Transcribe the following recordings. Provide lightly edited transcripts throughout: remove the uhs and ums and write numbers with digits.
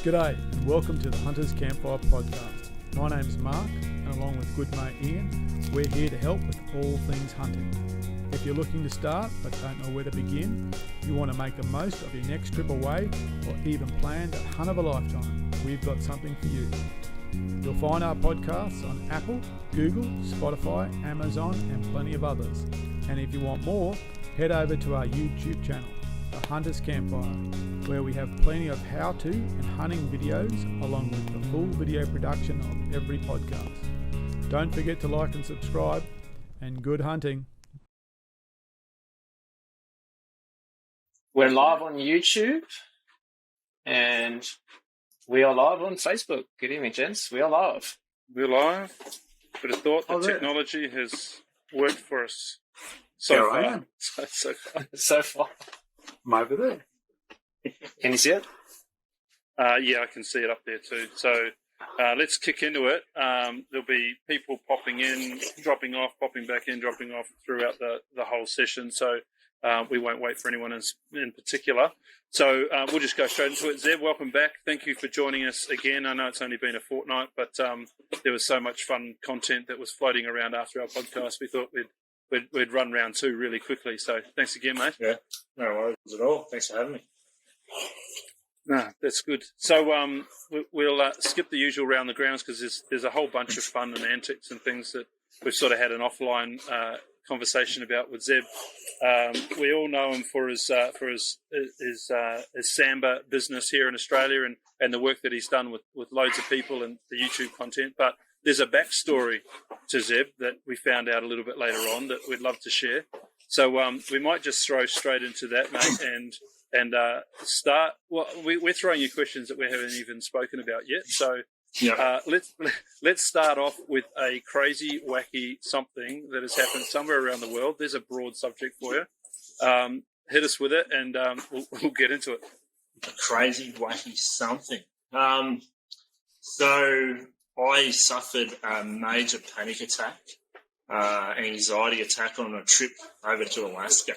G'day and welcome to the Hunters Campfire Podcast. My name's Mark and along with good mate Ian, we're here to help with all things hunting. If you're looking to start but don't know where to begin, you want to make the most of your next trip away or even plan that hunt of a lifetime, we've got something for you. You'll find our podcasts on Apple, Google, Spotify, Amazon and plenty of others. And if you want more, head over to our YouTube channel, The Hunters Campfire, where we have plenty of how-to and hunting videos along with the full video production of every podcast. Don't forget to like and subscribe, and good hunting. We're live on YouTube and we are live on Facebook. Good evening, gents. We are live. We're live. But I thought the technology has worked for us so far. So far. I'm over there. Can you see it? Yeah, I can see it up there too. So let's kick into it. There'll be people popping in, dropping off, popping back in, dropping off throughout the whole session. So we won't wait for anyone in particular. So we'll just go straight into it. Zeb, welcome back. Thank you for joining us again. I know it's only been a fortnight, but there was so much fun content that was floating around after our podcast. We thought we'd run round two really quickly. So thanks again, mate. Yeah, no worries at all. Thanks for having me. No, that's good. So we'll skip the usual round the grounds because there's a whole bunch of fun and antics and things that we've sort of had an offline conversation about with Zeb. We all know him for his Sambar business here in Australia and the work that he's done with loads of people and the YouTube content. But there's a backstory to Zeb that we found out a little bit later on that we'd love to share. So we might just throw straight into that, mate, and start. Well, we're throwing you questions that we haven't even spoken about yet. So let's start off with a crazy, wacky something that has happened somewhere around the world. There's a broad subject for you. Hit us with it, and we'll get into it. A crazy, wacky something. So I suffered a major panic attack, anxiety attack on a trip over to Alaska.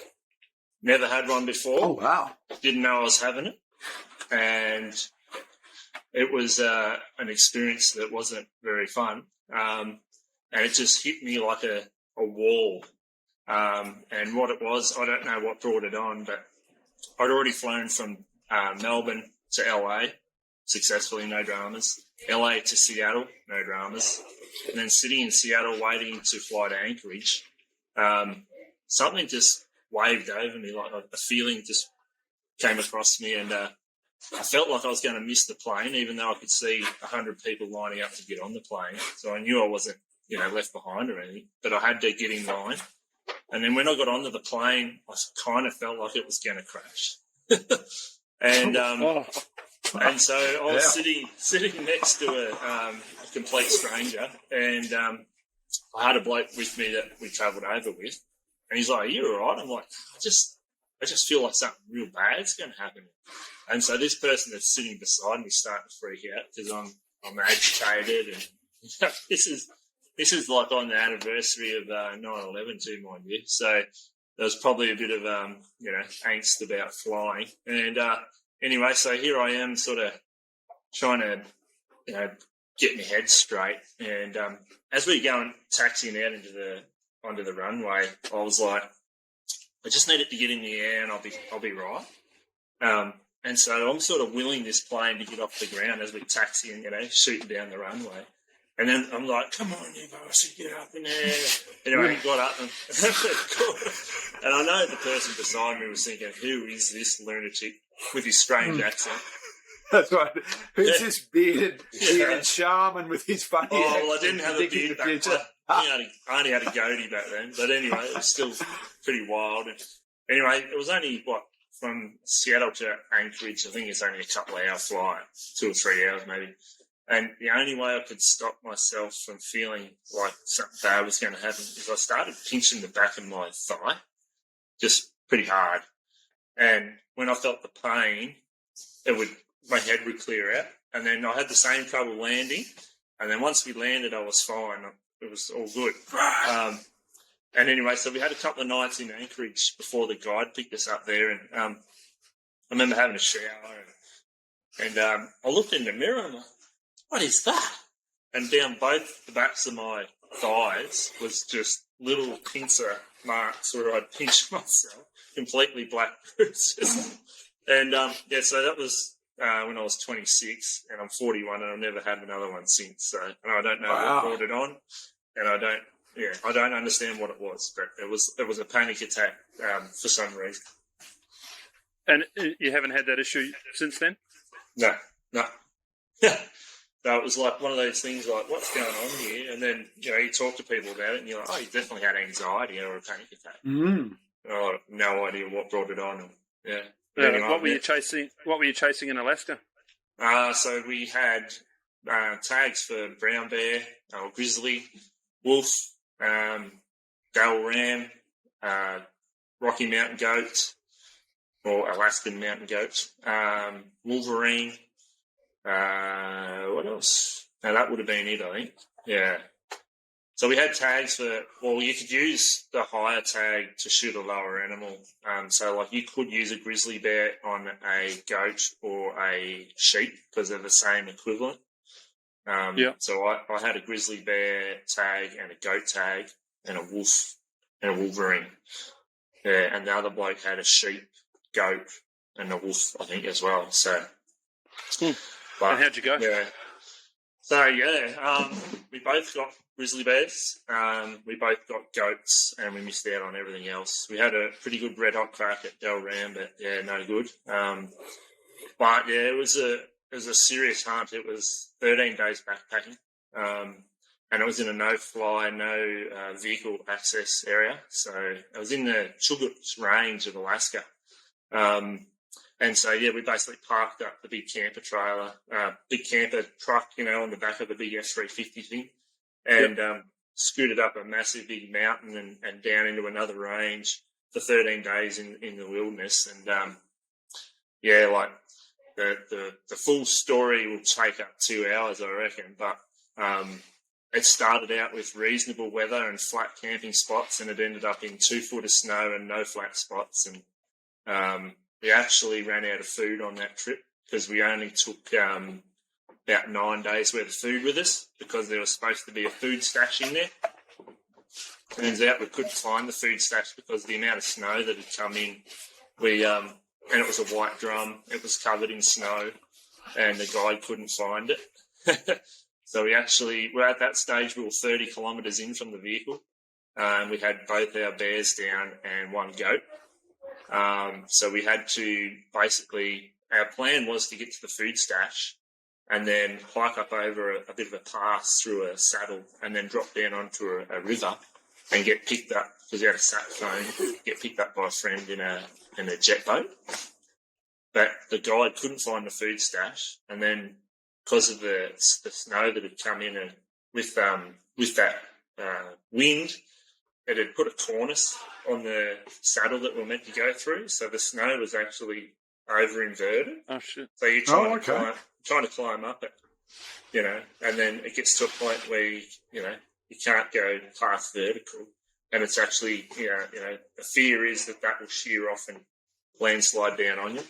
Never had one before. Oh, wow. Didn't know I was having it. And it was an experience that wasn't very fun. And it just hit me like a wall. And what it was, I don't know what brought it on, but I'd already flown from Melbourne to LA, successfully, no dramas. LA to Seattle, no dramas. And then sitting in Seattle waiting to fly to Anchorage, something just waved over me, like a feeling just came across me, and I felt like I was going to miss the plane, even though I could see 100 people lining up to get on the plane. So I knew I wasn't, left behind or anything, but I had to get in line. And then when I got onto the plane, I kind of felt like it was going to crash. And so I was sitting next to a complete stranger, and I had a bloke with me that we travelled over with. And he's like, "Are you all right?" I'm like, I just feel like something real bad's going to happen. And so this person that's sitting beside me starting to freak out because I'm agitated, and this is like on the anniversary of 9/11 too, mind you. So there was probably a bit of angst about flying. And anyway, so here I am, sort of trying to get my head straight. And as we go and taxiing out onto the runway, I was like, I just need it to get in the air and I'll be right. And so I'm sort of willing this plane to get off the ground as we taxi and, shooting down the runway. And then I'm like, "Come on, you guys, get up in there." Anyway, he got up and I know the person beside me was thinking, "Who is this lunatic with his strange accent?" That's right. Who's this bearded shaman with his funny accent? Oh, well, I didn't have a beard back then. I only had a goatee back then. But anyway, it was still pretty wild. And anyway, it was only, from Seattle to Anchorage, I think it's only a couple of hours flight, 2 or 3 hours maybe. And the only way I could stop myself from feeling like something bad was going to happen is I started pinching the back of my thigh, just pretty hard. And when I felt the pain, my head would clear out. And then I had the same trouble landing. And then once we landed, I was fine. It was all good. And anyway, so we had a couple of nights in Anchorage before the guide picked us up there. And I remember having a shower and And I looked in the mirror and I'm like, what is that? And down both the backs of my thighs was just little pincer marks where I'd pinched myself, completely black bruises. And, so that was when I was 26, and I'm 41, and I've never had another one since. So, and I don't know what brought it on, and I don't understand what it was, but it was a panic attack for some reason. And you haven't had that issue since then? No. So it was like one of those things like, what's going on here? And then, you talk to people about it and you're like, oh, you definitely had anxiety or a panic attack. Mm. And I had no idea what brought it on. Yeah. Anyway, what were you chasing in Alaska? So we had tags for brown bear, grizzly, wolf, Dale ram, Rocky Mountain goat, or Alaskan mountain goat, wolverine. What else? No, that would have been it, I think. Yeah. So we had tags for, you could use the higher tag to shoot a lower animal. So like you could use a grizzly bear on a goat or a sheep because they're the same equivalent. So I had a grizzly bear tag and a goat tag and a wolf and a wolverine. Yeah, and the other bloke had a sheep, goat, and a wolf, I think, as well. So. But, and how'd you go? Yeah. So, we both got grizzly bears. We both got goats, and we missed out on everything else. We had a pretty good red hot crack at Del Ram, but, no good. But, it was a serious hunt. It was 13 days backpacking, and it was in a no-fly, no vehicle access area. So it was in the Chugach Range of Alaska. And so, we basically parked up the big camper trailer, big camper truck, on the back of the big F-350 thing, and scooted up a massive big mountain and down into another range for 13 days in the wilderness. And, like the full story will take up 2 hours, I reckon. But it started out with reasonable weather and flat camping spots, and it ended up in 2 foot of snow and no flat spots. And we actually ran out of food on that trip because we only took about 9 days worth of food with us because there was supposed to be a food stash in there. Turns out we couldn't find the food stash because of the amount of snow that had come in. And it was a white drum. It was covered in snow, and the guide couldn't find it. So we're at that stage, we were 30 kilometres in from the vehicle. We had both our bears down and one goat. So we had to our plan was to get to the food stash and then hike up over a bit of a pass through a saddle and then drop down onto a river and get picked up, because we had a sat phone, get picked up by a friend in a jet boat. But the guide couldn't find the food stash, and then because of the snow that had come in and with that wind, it had put a cornice on the saddle that we're meant to go through, so the snow was actually over inverted. Oh shit! So you're trying to climb up it, and then it gets to a point where you can't go past vertical, and it's actually the fear is that will shear off and landslide down on you.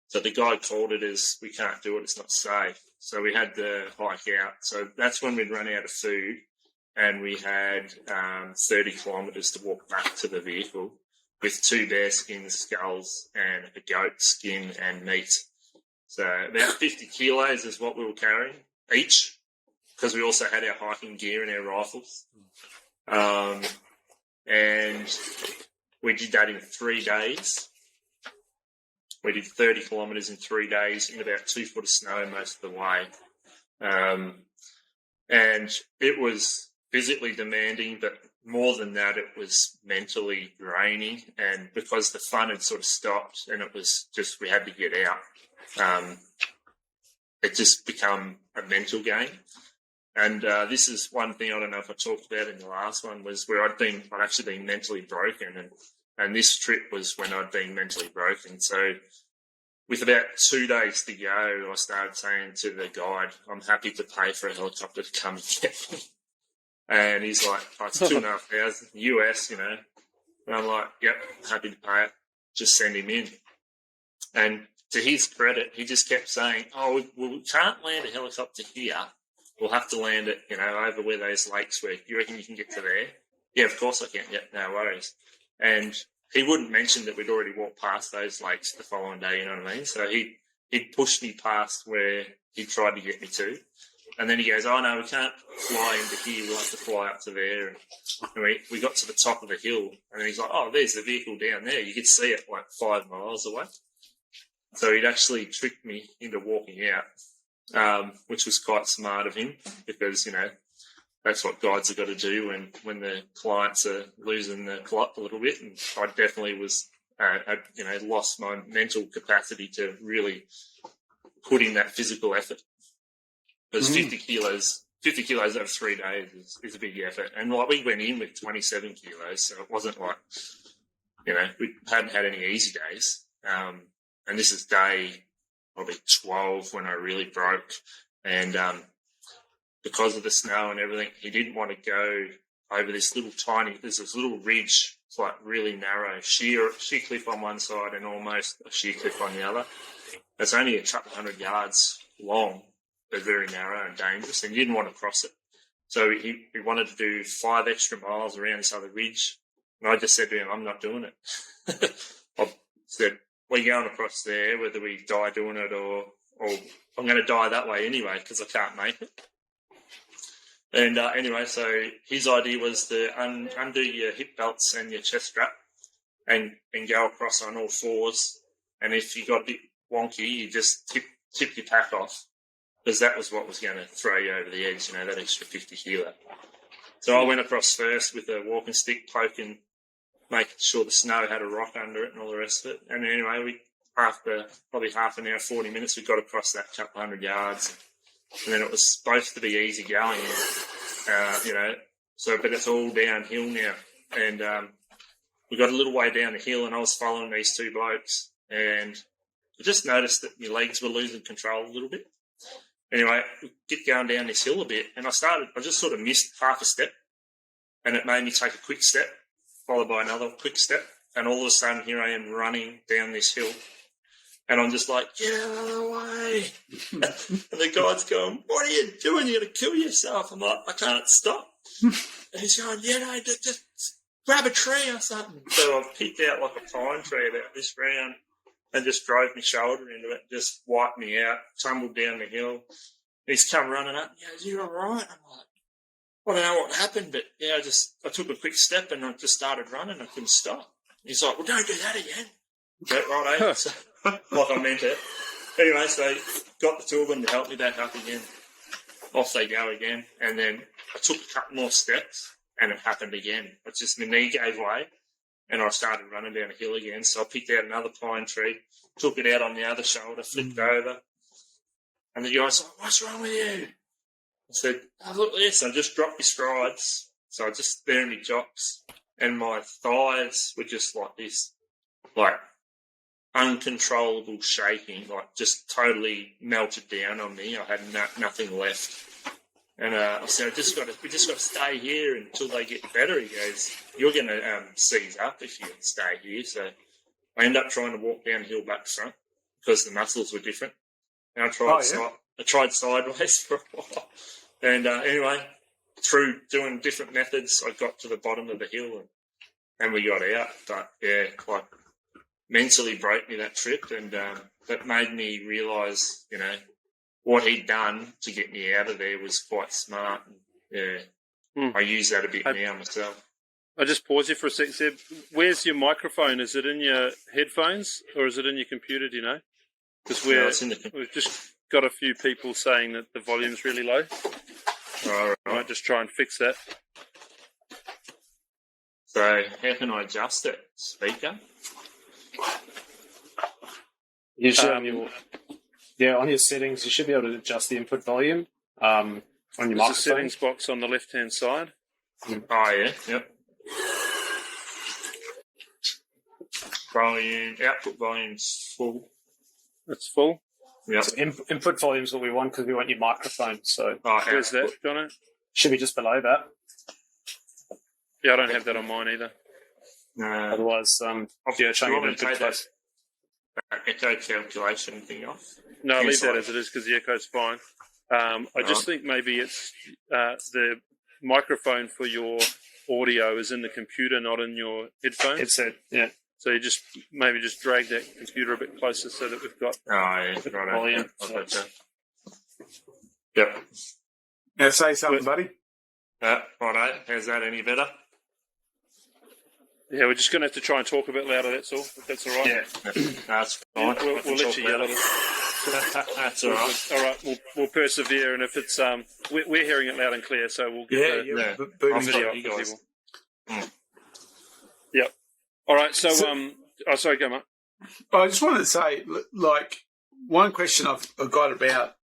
So the guide called it as, we can't do it, it's not safe. So we had to hike out. So that's when we'd run out of food. And we had 30 kilometres to walk back to the vehicle with 2 bear skins, skulls, and a goat skin and meat. So about 50 kilos is what we were carrying each, because we also had our hiking gear and our rifles. And we did that in 3 days. We did 30 kilometres in 3 days in about 2 foot of snow most of the way. And it was physically demanding, but more than that, it was mentally draining. And because the fun had sort of stopped and it was just, we had to get out, it just become a mental game. And this is one thing I don't know if I talked about in the last one, was where I'd actually been mentally broken. And this trip was when I'd been mentally broken. So with about 2 days to go, I started saying to the guide, I'm happy to pay for a helicopter to come and get me. And he's like, it's $2,500 US, And I'm like, yep, happy to pay it. Just send him in. And to his credit, he just kept saying, "Oh, we can't land a helicopter here. We'll have to land it, over where those lakes were. You reckon you can get to there?" "Yeah, of course I can. Yeah, no worries." And he wouldn't mention that we'd already walked past those lakes the following day, you know what I mean? So he'd pushed me past where he tried to get me to. And then he goes, "Oh, no, we can't fly into here. We'll have to fly up to there." And we got to the top of the hill, and then he's like, "Oh, there's the vehicle down there. You could see it like 5 miles away." So he'd actually tricked me into walking out, which was quite smart of him because, that's what guides have got to do when the clients are losing the plot a little bit. And I definitely was, lost my mental capacity to really put in that physical effort. Because 50 kilos over 3 days is a big effort. And we went in with 27 kilos, so it wasn't like, we hadn't had any easy days. And this is day probably 12 when I really broke. And because of the snow and everything, he didn't want to go over there's this little ridge. It's like really narrow, sheer cliff on one side and almost a sheer cliff on the other. It's only a couple 100 yards long, but very narrow and dangerous, and he didn't want to cross it. So he wanted to do 5 extra miles around this other ridge. And I just said to him, "I'm not doing it." I said, "We're going across there, whether we die doing it or I'm going to die that way anyway because I can't make it." And anyway, so his idea was to undo your hip belts and your chest strap and go across on all fours. And if you got a bit wonky, you just tip your pack off, because that was what was going to throw you over the edge, that extra 50 kilo. So I went across first with a walking stick, poking, making sure the snow had a rock under it and all the rest of it. And anyway, after probably half an hour, 40 minutes, we got across that couple 100 yards. And then it was supposed to be easy going, but it's all downhill now. And we got a little way down the hill, and I was following these 2 blokes, and I just noticed that my legs were losing control a little bit. Anyway, we get going down this hill a bit, and I just sort of missed half a step, and it made me take a quick step, followed by another quick step, and all of a sudden here I am running down this hill. And I'm just like, "Get out of the way." And the guide's going, "What are you doing? You're going to kill yourself." I'm like, "I can't stop." And he's going, "Yeah, just grab a tree or something." So I picked out like a pine tree about this round and just drove my shoulder into it, just wiped me out, tumbled down the hill. He's come running up. He goes, "You all right?" I'm like, "I don't know what happened, but yeah, I took a quick step and I just started running. I couldn't stop." He's like, "Well, don't do that again." Yeah, right, so, like I meant it. Anyway, so got the 2 of them to help me back up again. Off they go again. And then I took a couple more steps and it happened again. It's just my knee gave way and I started running down a hill again. So I picked out another pine tree, took it out on the other shoulder, flipped over. And the guy's like, "What's wrong with you?" I said, "Oh, look at this." I just dropped my strides. So I just there in my jocks and my thighs were just like this, like uncontrollable shaking, like just totally melted down on me. I had nothing left. And I said, we just got to stay here until they get better. He goes, "You're going to seize up if you stay here." So I ended up trying to walk downhill back to front because the muscles were different. And I tried sideways for a while. And anyway, through doing different methods, I got to the bottom of the hill and we got out. But yeah, like mentally broke me that trip, and that made me realise, what he'd done to get me out of there was quite smart. And, I use that a bit now myself. I'll just pause you for a sec, Zeb. Where's your microphone? Is it in your headphones or is it in your computer, do you know? Because we've just got a few people saying that the volume's really low. All right. I might just try and fix that. So how can I adjust it? Speaker? You should, on your settings, you should be able to adjust the input volume on your microphone. There's a settings box on the left-hand side. Oh, yeah, yep. Output volume's full. It's full? Yep. So input volume is what we want because we want your microphone. So where's that, Jono? Should be just below that. Yeah, I don't have that on mine either. Otherwise, showing an input place. that echo calculation thing off? No, leave that Inside. as it is because the echo's fine. I just think maybe it's the microphone for your audio is in the computer, not in your headphones. Headset, yeah. So you just drag that computer a bit closer so that we've got Oh, yeah, right. Volume. Yep. Now say something, buddy. Righto. How's that any better? Yeah, we're just going to have to try and talk a bit louder, that's all, if that's all right. Yeah. That's fine. We'll let you yell at us. That's all right. All right, we'll persevere, and if it's we're hearing it loud and clear, so we'll get Yeah. Booming. video up You for guys. people. Yep. All right, so sorry, go, Mark. I just wanted to say, like, one question I've got about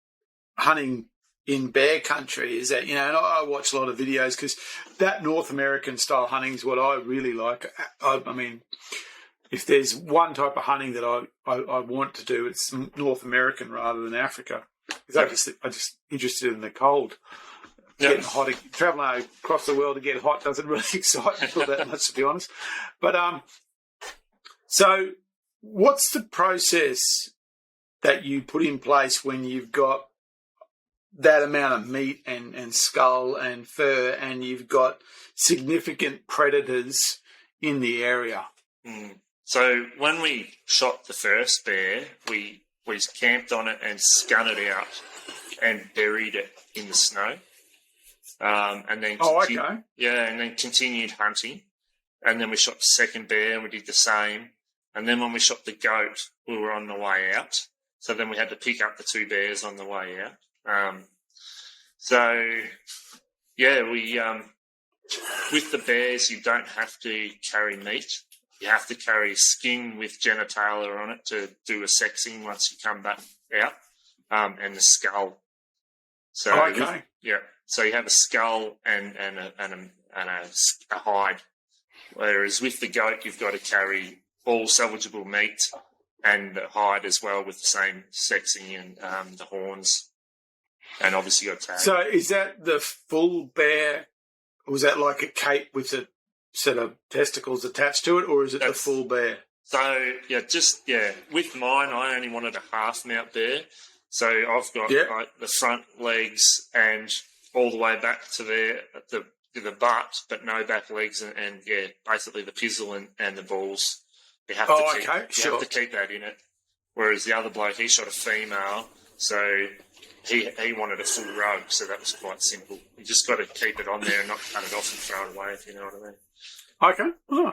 hunting in bear country is that, and I watch a lot of videos because that North American style hunting is what I really like. I mean, if there's one type of hunting that I want to do, it's North American rather than Africa. Because I'm just interested in the cold. Getting hot, traveling across the world to get hot doesn't really excite me all that much, to be honest. But so what's the process that you put in place when you've got that amount of meat and skull and fur, and you've got significant predators in the area? So when we shot the first bear, we camped on it and scun it out and buried it in the snow. And then and then continued hunting. And then we shot the second bear and we did the same. And then when we shot the goat, we were on the way out. So then we had to pick up the two bears on the way out. We with the bears, you don't have to carry meat. You have to carry skin with genitalia on it to do a sexing once you come back out, and the skull. So so you have a skull and a hide. Whereas with the goat, you've got to carry all salvageable meat and the hide as well with the same sexing and the horns. And obviously your tag. So is that the full bear, or was that like a cape with a set of testicles attached to it, or is it the full bear? So, with mine, I only wanted a half mount bear. So I've got like the front legs and all the way back to the butt, but no back legs and basically the pizzle and the balls. You have to keep that in it. Whereas the other bloke, he shot a female, so he wanted a full rug, so that was quite simple. You just got to keep it on there and not cut it off and throw it away, if you know what I mean. Okay. Oh.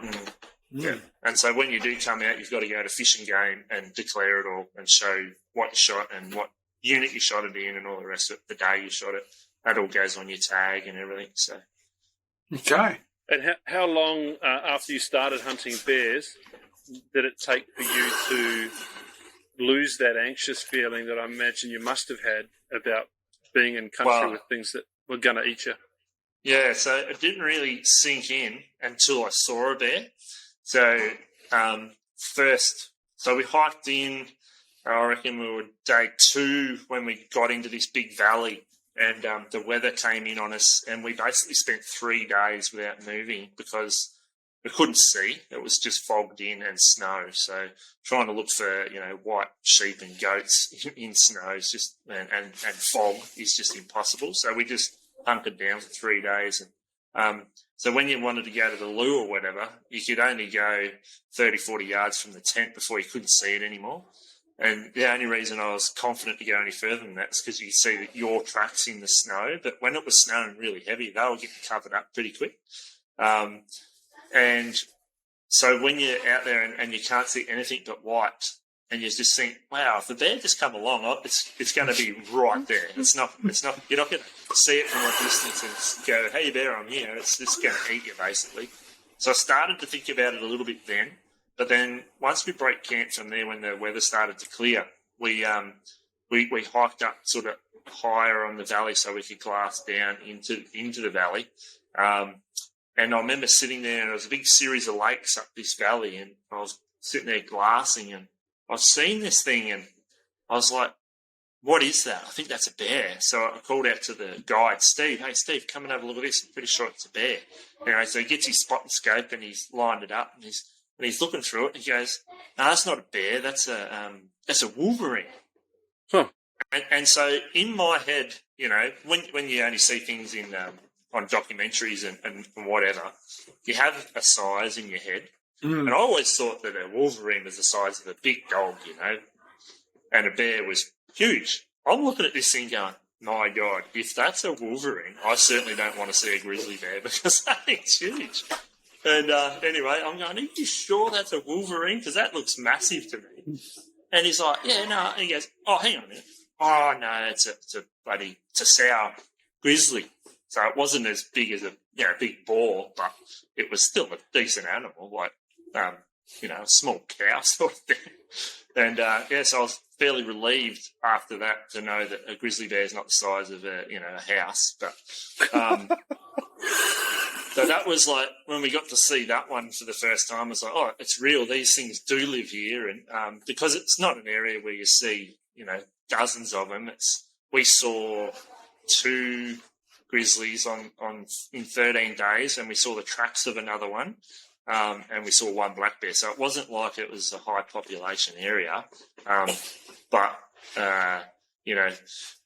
Yeah. And so when you do come out, you've got to go to Fish and Game and declare it all and show what you shot and what unit you shot it in and all the rest of it, the day you shot it. That all goes on your tag and everything. So. Okay. And how long after you started hunting bears did it take for you to lose that anxious feeling that I imagine you must have had about being in country with things that were going to eat you? Yeah, so it didn't really sink in until I saw a bear. So we hiked in, I reckon we were day 2 when we got into this big valley, and the weather came in on us, and we basically spent 3 days without moving because we couldn't see. It was just fogged in and snow. So trying to look for, white sheep and goats in snow is just and fog is just impossible. So we just hunkered down for 3 days. And so when you wanted to go to the loo or whatever, you could only go 30, 40 yards from the tent before you couldn't see it anymore. And the only reason I was confident to go any further than that is because you could see that your tracks in the snow. But when it was snowing really heavy, they were getting covered up pretty quick. And so when you're out there and you can't see anything but white, and you just think, wow, if the bear just come along, it's going to be right there. It's not. You're not going to see it from a distance and go, hey, bear, I'm here. It's just going to eat you, basically. So I started to think about it a little bit then. But then once we broke camp from there, when the weather started to clear, we hiked up sort of higher on the valley so we could glass down into the valley. And I remember sitting there, and there was a big series of lakes up this valley, and I was sitting there glassing, and I was seeing this thing, and I was like, what is that? I think that's a bear. So I called out to the guide, Steve, hey, Steve, come and have a look at this. I'm pretty sure it's a bear. Anyway, so he gets his spot and scope, and he's lined it up, and he's, and he's looking through it, and he goes, "No, that's not a bear. That's a wolverine." Huh. And so in my head, when you only see things in on documentaries and whatever, you have a size in your head. And I always thought that a wolverine was the size of a big dog, and a bear was huge. I'm looking at this thing going, my God, if that's a wolverine, I certainly don't want to see a grizzly bear because that thing's huge. And anyway, I'm going, are you sure that's a wolverine? Because that looks massive to me. And he's like, yeah, no. And he goes, oh, hang on a minute. Oh, no, it's a sow grizzly. So it wasn't as big as a big boar, but it was still a decent animal, like, a small cow sort of thing. And, so I was fairly relieved after that to know that a grizzly bear is not the size of a house. But so that was like when we got to see that one for the first time, I was like, oh, it's real. These things do live here. And because it's not an area where you see, dozens of them. We saw 2 grizzlies in 13 days, and we saw the tracks of another one. And we saw 1 black bear. So it wasn't like it was a high population area. But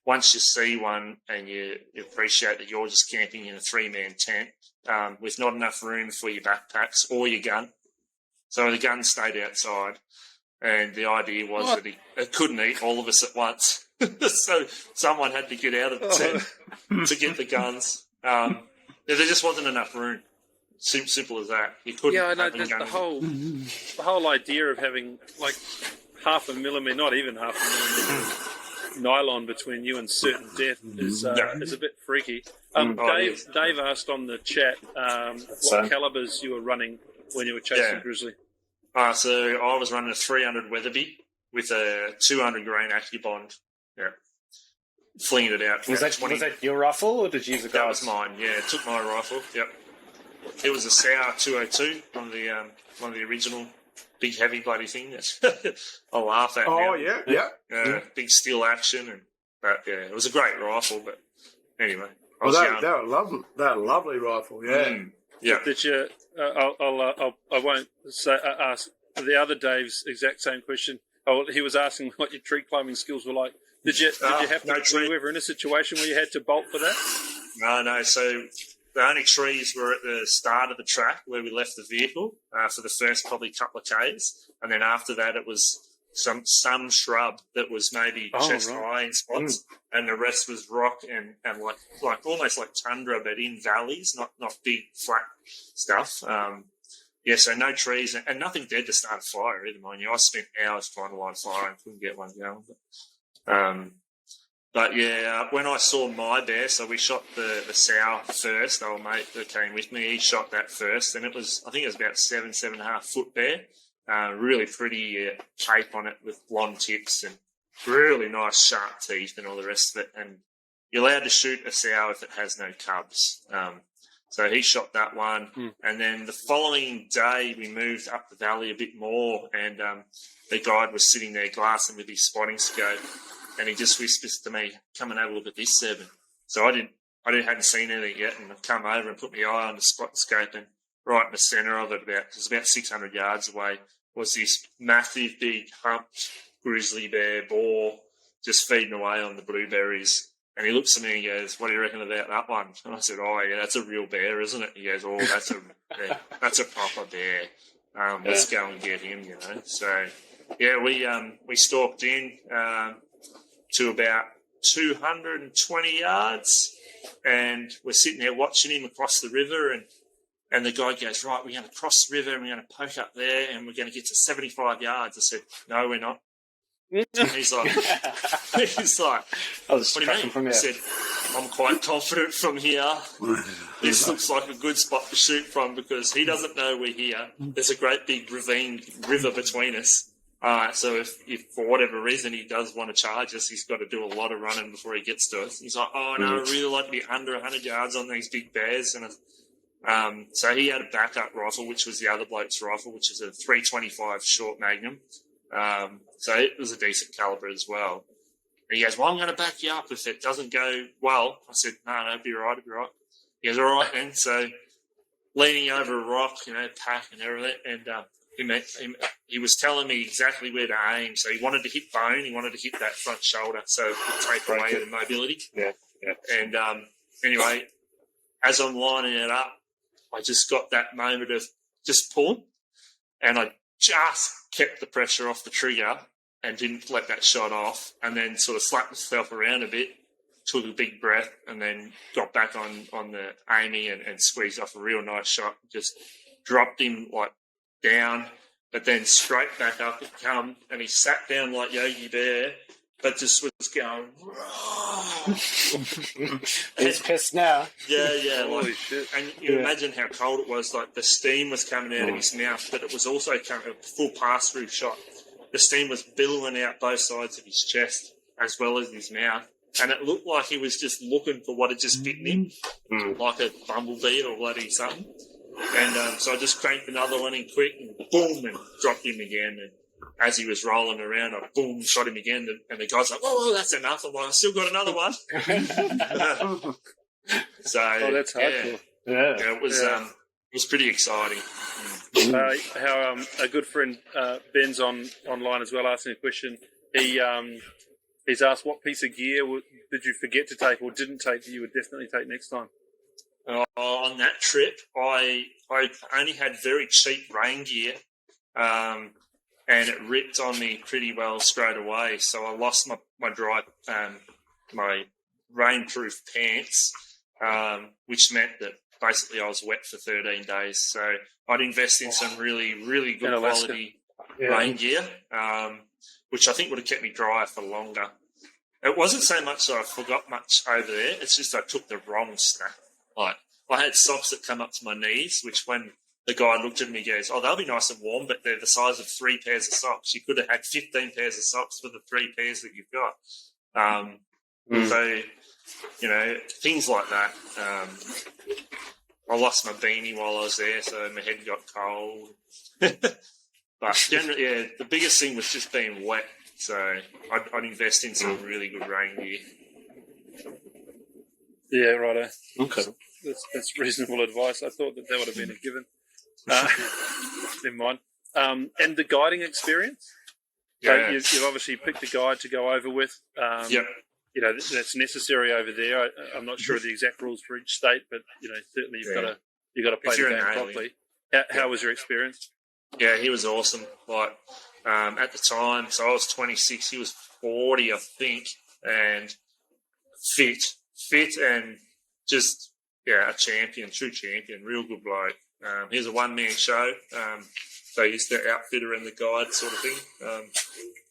once you see one and you appreciate that you're just camping in a 3-man tent with not enough room for your backpacks or your gun. So the gun stayed outside. And the idea was that it couldn't eat all of us at once. So someone had to get out of the tent to get the guns. There just wasn't enough room. Simple as that. You couldn't. Yeah, I know. The whole idea of having like half a millimetre, not even half a millimetre, nylon between you and certain death is a bit freaky. Dave asked on the chat what calibers you were running when you were chasing grizzly. So I was running a 300 Weatherby with a 200 grain AccuBond. Yeah. Flinging it out. Was that your rifle, or did you use a That was mine, yeah. Took my rifle, yep. It was a Sauer 202, one of the original big heavy bloody things. I laugh at now. Oh, yeah. Big steel action. But it was a great rifle, but anyway. They're a lovely rifle, yeah. Yeah. Did you? I won't ask the other Dave's exact same question. Oh, he was asking what your tree climbing skills were like. Did you have to? Were you ever in a situation where you had to bolt for that? No. So the only trees were at the start of the track where we left the vehicle for the first probably couple of Ks, and then after that it was some shrub that was maybe chest high in spots, and the rest was rock and like almost like tundra, but in valleys, not big flat stuff. So no trees and nothing dead to start a fire either, mind you. I spent hours trying to light a fire and couldn't get one going. But when I saw my bear, so we shot the sow first. Old mate that came with me, he shot that first, and I think it was about 7.5 foot bear. Really pretty shape on it with blonde tips and really nice sharp teeth and all the rest of it. And you're allowed to shoot a sow if it has no cubs. So he shot that one. And then the following day we moved up the valley a bit more, and the guide was sitting there glassing with his spotting scope, and he just whispers to me, "Come and have a look at this, Zeb." So I hadn't seen anything yet, and I've come over and put my eye on the spotting scope, and right in the centre of it, it was about 600 yards away, was this massive, big, humped grizzly bear boar just feeding away on the blueberries. And he looks at me and he goes, "What do you reckon about that one?" And I said, "Oh, yeah, that's a real bear, isn't it?" He goes, "Oh, that's a proper bear. Let's go and get him, So, we stalked in to about 220 yards, and we're sitting there watching him across the river, and the guy goes, "Right, we're going to cross the river and we're going to poke up there and we're going to get to 75 yards. I said, "No, we're not." And he's like, I was "What do you mean?" from I said, "I'm quite confident from here. This looks like a good spot to shoot from because he doesn't know we're here. There's a great big river between us. So if for whatever reason he does want to charge us, he's got to do a lot of running before he gets to us." He's like, "Oh, no, I really like to be under 100 yards on these big bears." And so he had a backup rifle, which was the other bloke's rifle, which is a 325 short Magnum. So it was a decent caliber as well. And he goes, "Well, I'm going to back you up if it doesn't go well." I said, No, it'll be right. He goes, "All right then." So leaning over a rock, pack and everything, and he was telling me exactly where to aim. So he wanted to hit bone. He wanted to hit that front shoulder, so it would take away the mobility. Yeah. And anyway, as I'm lining it up, I just got that moment of just pulling, and I just kept the pressure off the trigger and didn't let that shot off, and then sort of slapped myself around a bit, took a big breath, and then got back on the aiming and squeezed off a real nice shot. Just dropped him like down, but then straight back up it come, and he sat down like Yogi Bear, but just was going. He's pissed now. Yeah. Holy shit. And you imagine how cold it was. Like the steam was coming out of his mouth, but it was also coming a full pass-through shot. The steam was billowing out both sides of his chest as well as his mouth. And it looked like he was just looking for what had just bitten him, like a bumblebee or bloody something. And so I just cranked another one in quick and boom, and dropped him again. And as he was rolling around, I boom, shot him again. And the guy's like, "Oh, that's enough." I'm like, "I still got another one." So that's hardcore. Yeah, it was pretty exciting. How a good friend Ben's online as well, asking a question. He's asked what piece of gear did you forget to take or didn't take that you would definitely take next time? On that trip, I only had very cheap rain gear, and it ripped on me pretty well straight away. So I lost my dry my rainproof pants, which meant that basically I was wet for 13 days. So I'd invest in some really, really good quality rain gear, which I think would have kept me dry for longer. It wasn't so much that I forgot much over there. It's just I took the wrong stuff. Like, I had socks that come up to my knees, which when the guy looked at me, he goes, "Oh, they'll be nice and warm, but they're the size of 3 pairs of socks. You could have had 15 pairs of socks for the 3 pairs that you've got." So, things like that. I lost my beanie while I was there, so my head got cold. But generally, the biggest thing was just being wet. So I'd invest in some really good rain gear. Yeah, righto. Okay. That's reasonable advice. I thought that would have been a given. Never mind. And the guiding experience? Yeah. So you've obviously picked a guide to go over with. Yep. That's necessary over there. I'm not sure of the exact rules for each state, but certainly you've got to play the game properly. How was your experience? Yeah, he was awesome. Like at the time, so I was 26, he was 40, I think, and fit, and just a champion, true champion, real good bloke. He was a one-man show. So he's the outfitter and the guide sort of thing.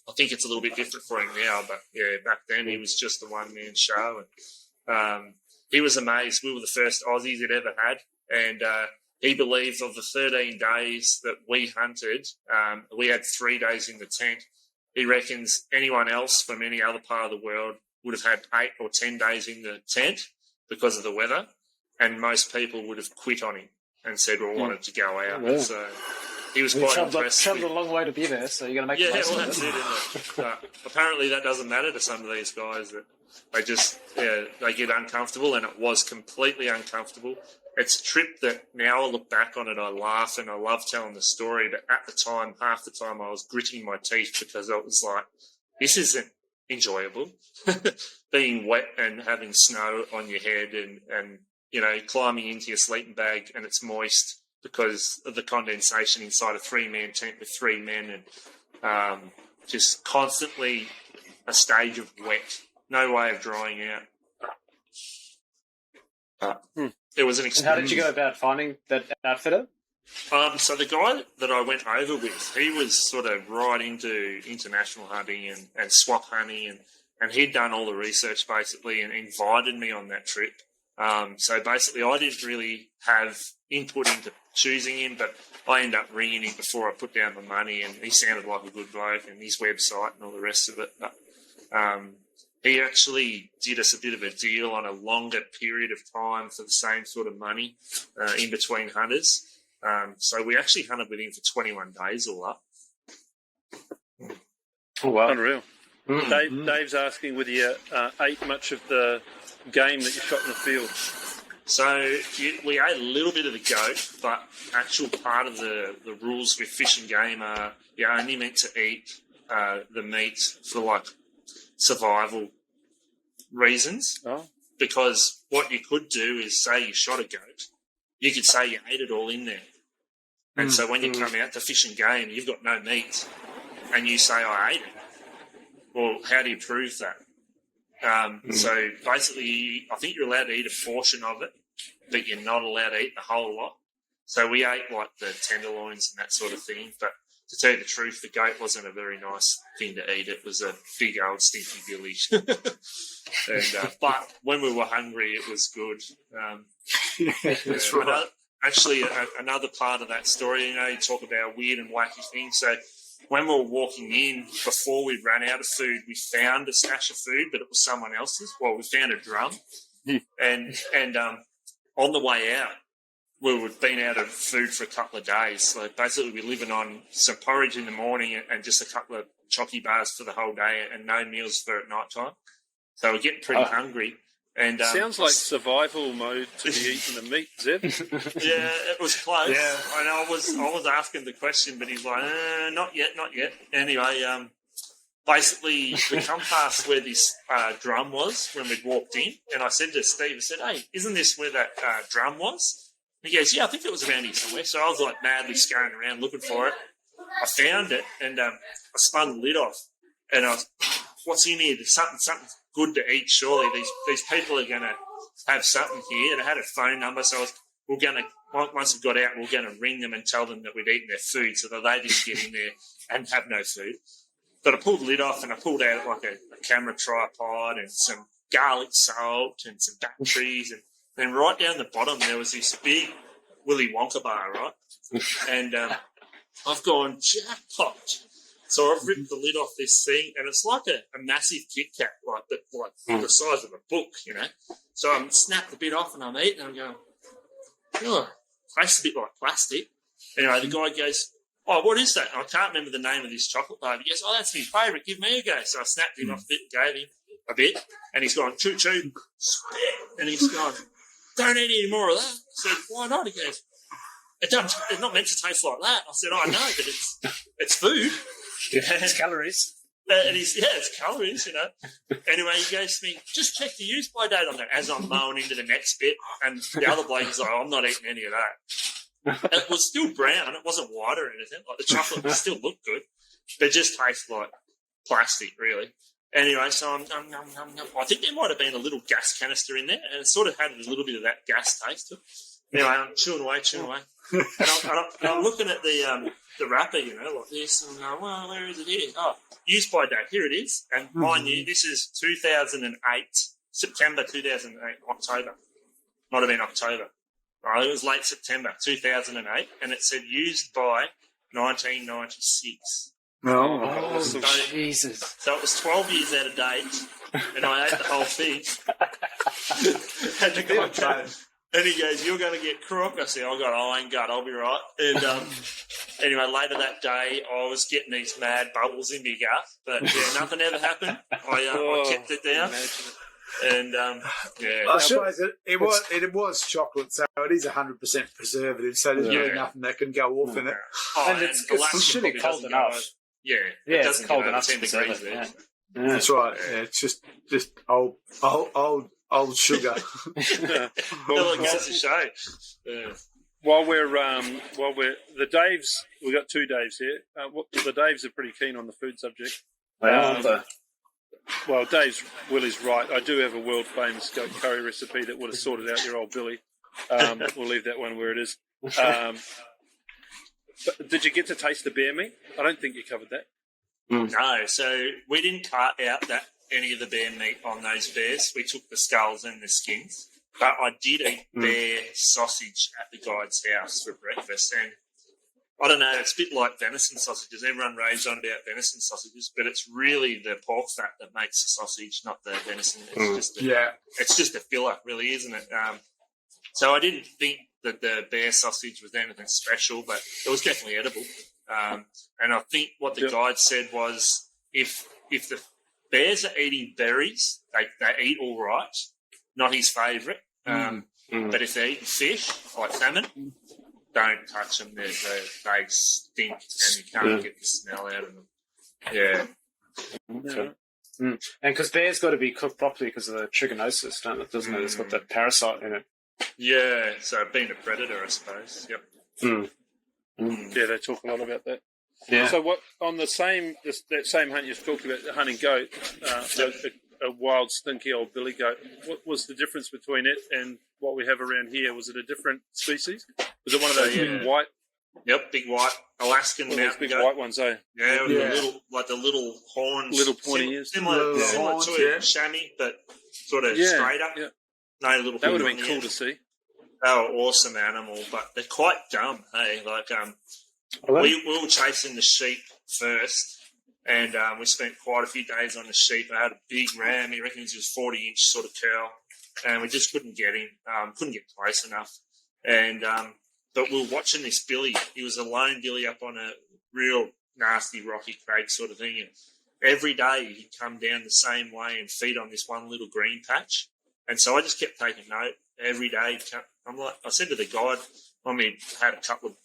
I think it's a little bit different for him now, but back then he was just a one-man show. And he was amazed. We were the first Aussies he'd ever had, and he believes of the 13 days that we hunted, we had 3 days in the tent. He reckons anyone else from any other part of the world would have had 8 or 10 days in the tent because of the weather, and most people would have quit on him and said, "Well, wanted to go out." Yeah. So he was quite impressed. Traveled a long way to be there, so you got to make the most of it. That's it, isn't it? But apparently that doesn't matter to some of these guys. That they just they get uncomfortable, and it was completely uncomfortable. It's a trip that now I look back on it, I laugh and I love telling the story. But at the time, half the time I was gritting my teeth because I was like, this isn't enjoyable. Being wet and having snow on your head and climbing into your sleeping bag and it's moist because of the condensation inside a 3-man tent with 3 men and just constantly a stage of wet. No way of drying out. It was an experience. And how did you go about finding that outfitter? So the guy that I went over with, he was sort of right into international hunting and swap hunting, and he'd done all the research basically and invited me on that trip. So basically I didn't really have input into choosing him, but I ended up ringing him before I put down the money, and he sounded like a good bloke and his website and all the rest of it. But he actually did us a bit of a deal on a longer period of time for the same sort of money in between hunters. So we actually hunted with him for 21 days all up. Oh, wow. Unreal. Dave's asking whether you ate much of the game that you shot in the field. So we ate a little bit of the goat, but actual part of the rules with fish and game are you're only meant to eat the meat for like survival reasons. Oh. Because what you could do is say you shot a goat, you could say you ate it all in there. And so when you come out to fish and game, you've got no meat, and you say, I ate it. Well, how do you prove that? So basically, I think you're allowed to eat a portion of it, but you're not allowed to eat the whole lot. So we ate like the tenderloins and that sort of thing. But to tell you the truth, the goat wasn't a very nice thing to eat. It was a big old stinky billy. But when we were hungry, it was good. That's right. Actually, another part of that story, you talk about weird and wacky things. So when we were walking in, before we ran out of food, we found a stash of food, but it was someone else's. Well, we found a drum. And on the way out, we'd been out of food for a couple of days. So basically, we're living on some porridge in the morning and just a couple of chocky bars for the whole day and no meals for at night time. So we're getting pretty hungry. And sounds like survival mode to be eating the meat, Zeb. Yeah, it was close. Yeah. And I was asking the question, but he's like, not yet. Anyway, basically, we come past where this drum was when we'd walked in, and I said to Steve, I said, hey, isn't this where that drum was? And he goes, yeah, I think it was around here somewhere. So I was like madly scurrying around looking for it. I found it, and I spun the lid off, and I was, what's in here? There's something good to eat, surely. These people are going to have something here. And I had a phone number, so we're going to, once we got out, we're going to ring them and tell them that we'd eaten their food so that they didn't get in there and have no food. But I pulled the lid off and I pulled out like a camera tripod and some garlic salt and some batteries. And then right down the bottom, there was this big Willy Wonka bar, right? And I've gone, jackpot. So I've ripped the lid off this thing, and it's like a massive Kit Kat, like the size of a book, So I'm snapped the bit off, and I'm eating, and I'm going, oh, tastes a bit like plastic. Anyway, the guy goes, oh, what is that? And I can't remember the name of this chocolate bar. He goes, oh, that's his favourite. Give me a go. So I snapped him off a bit and gave him a bit, and he's gone, choo, spit. And he's gone, don't eat any more of that. I said, why not? He goes, it's not meant to taste like that. I said, I know, but it's food. Yeah, it's calories. And it's calories, Anyway, he goes to me, just check the use-by date on that as I'm mowing into the next bit. And the other bloke is like, I'm not eating any of that. It was still brown. It wasn't white or anything. Like the chocolate still looked good. But it just tastes like plastic, really. Anyway, so I think there might have been a little gas canister in there, and it sort of had a little bit of that gas taste to it. Anyway, I'm chewing away. And I'm looking at the wrapper, like this, and I'm going, well, where is it here? Oh, use by date. Here it is. And mind you, this is 2008, September 2008, October. Might have been October. Right, it was late September 2008, and it said used by 1996. Oh, Jesus. So it was 12 years out of date, and I ate the whole thing. And the guy came, and he goes, you're going to get crook. I said, I've got iron gut, I'll be right. And anyway, later that day, I was getting these mad bubbles in my gut, but nothing ever happened. I kept it down. And I suppose it was chocolate, so it is 100% preservative. So there's really nothing that can go off in it. And it's should be cold enough. It doesn't cold enough 10 degrees there. Yeah. That's right. Yeah, it's just old sugar. Well, it goes to show. While we're the Daves, we've got two Daves here. The Daves are pretty keen on the food subject. Well, Willie's right. I do have a world famous goat curry recipe that would have sorted out your old Billy. We'll leave that one where it is. But did you get to taste the bear meat? I don't think you covered that. No, so we didn't cut out any of the bear meat on those bears. We took the skulls and the skins. But I did eat bear sausage at the guide's house for breakfast. And I don't know, it's a bit like venison sausages. Everyone raves on about venison sausages, but it's really the pork fat that makes the sausage, not the venison. It's just a filler, really, isn't it? So I didn't think that the bear sausage was anything special, but it was definitely edible. And I think what the guide said was if the bears are eating berries, they eat all right. Not his favourite. But if they're eating fish, like salmon, don't touch them. They stink and you can't get the smell out of them. Yeah. And because bear's got to be cooked properly because of the trichinosis, doesn't it? It's got that parasite in it. Yeah, so being a predator, I suppose. Yep. Yeah, they talk a lot about that. Yeah. So what on that same hunt you've talked about, hunting goat, a wild stinky old billy goat. What was the difference between it and what we have around here? Was it a different species? Was it one of those big white? Yep, big white Alaskan mountain big goat. white ones, eh? Yeah, with the little horns, little pointy ears, similar to a chamois, but sort of straighter. Yeah. No little. That would have been cool to see. They were awesome animal, but they're quite dumb. Hey, we were chasing the sheep first, and we spent quite a few days on the sheep. I had a big ram. He reckons he was 40-inch sort of cow, and we just couldn't get him. Couldn't get close enough, and but we were watching this billy. He was a lone billy up on a real nasty rocky crag sort of thing, and every day he'd come down the same way and feed on this one little green patch. And so I just kept taking note every day. I said to the guide when we had a couple of,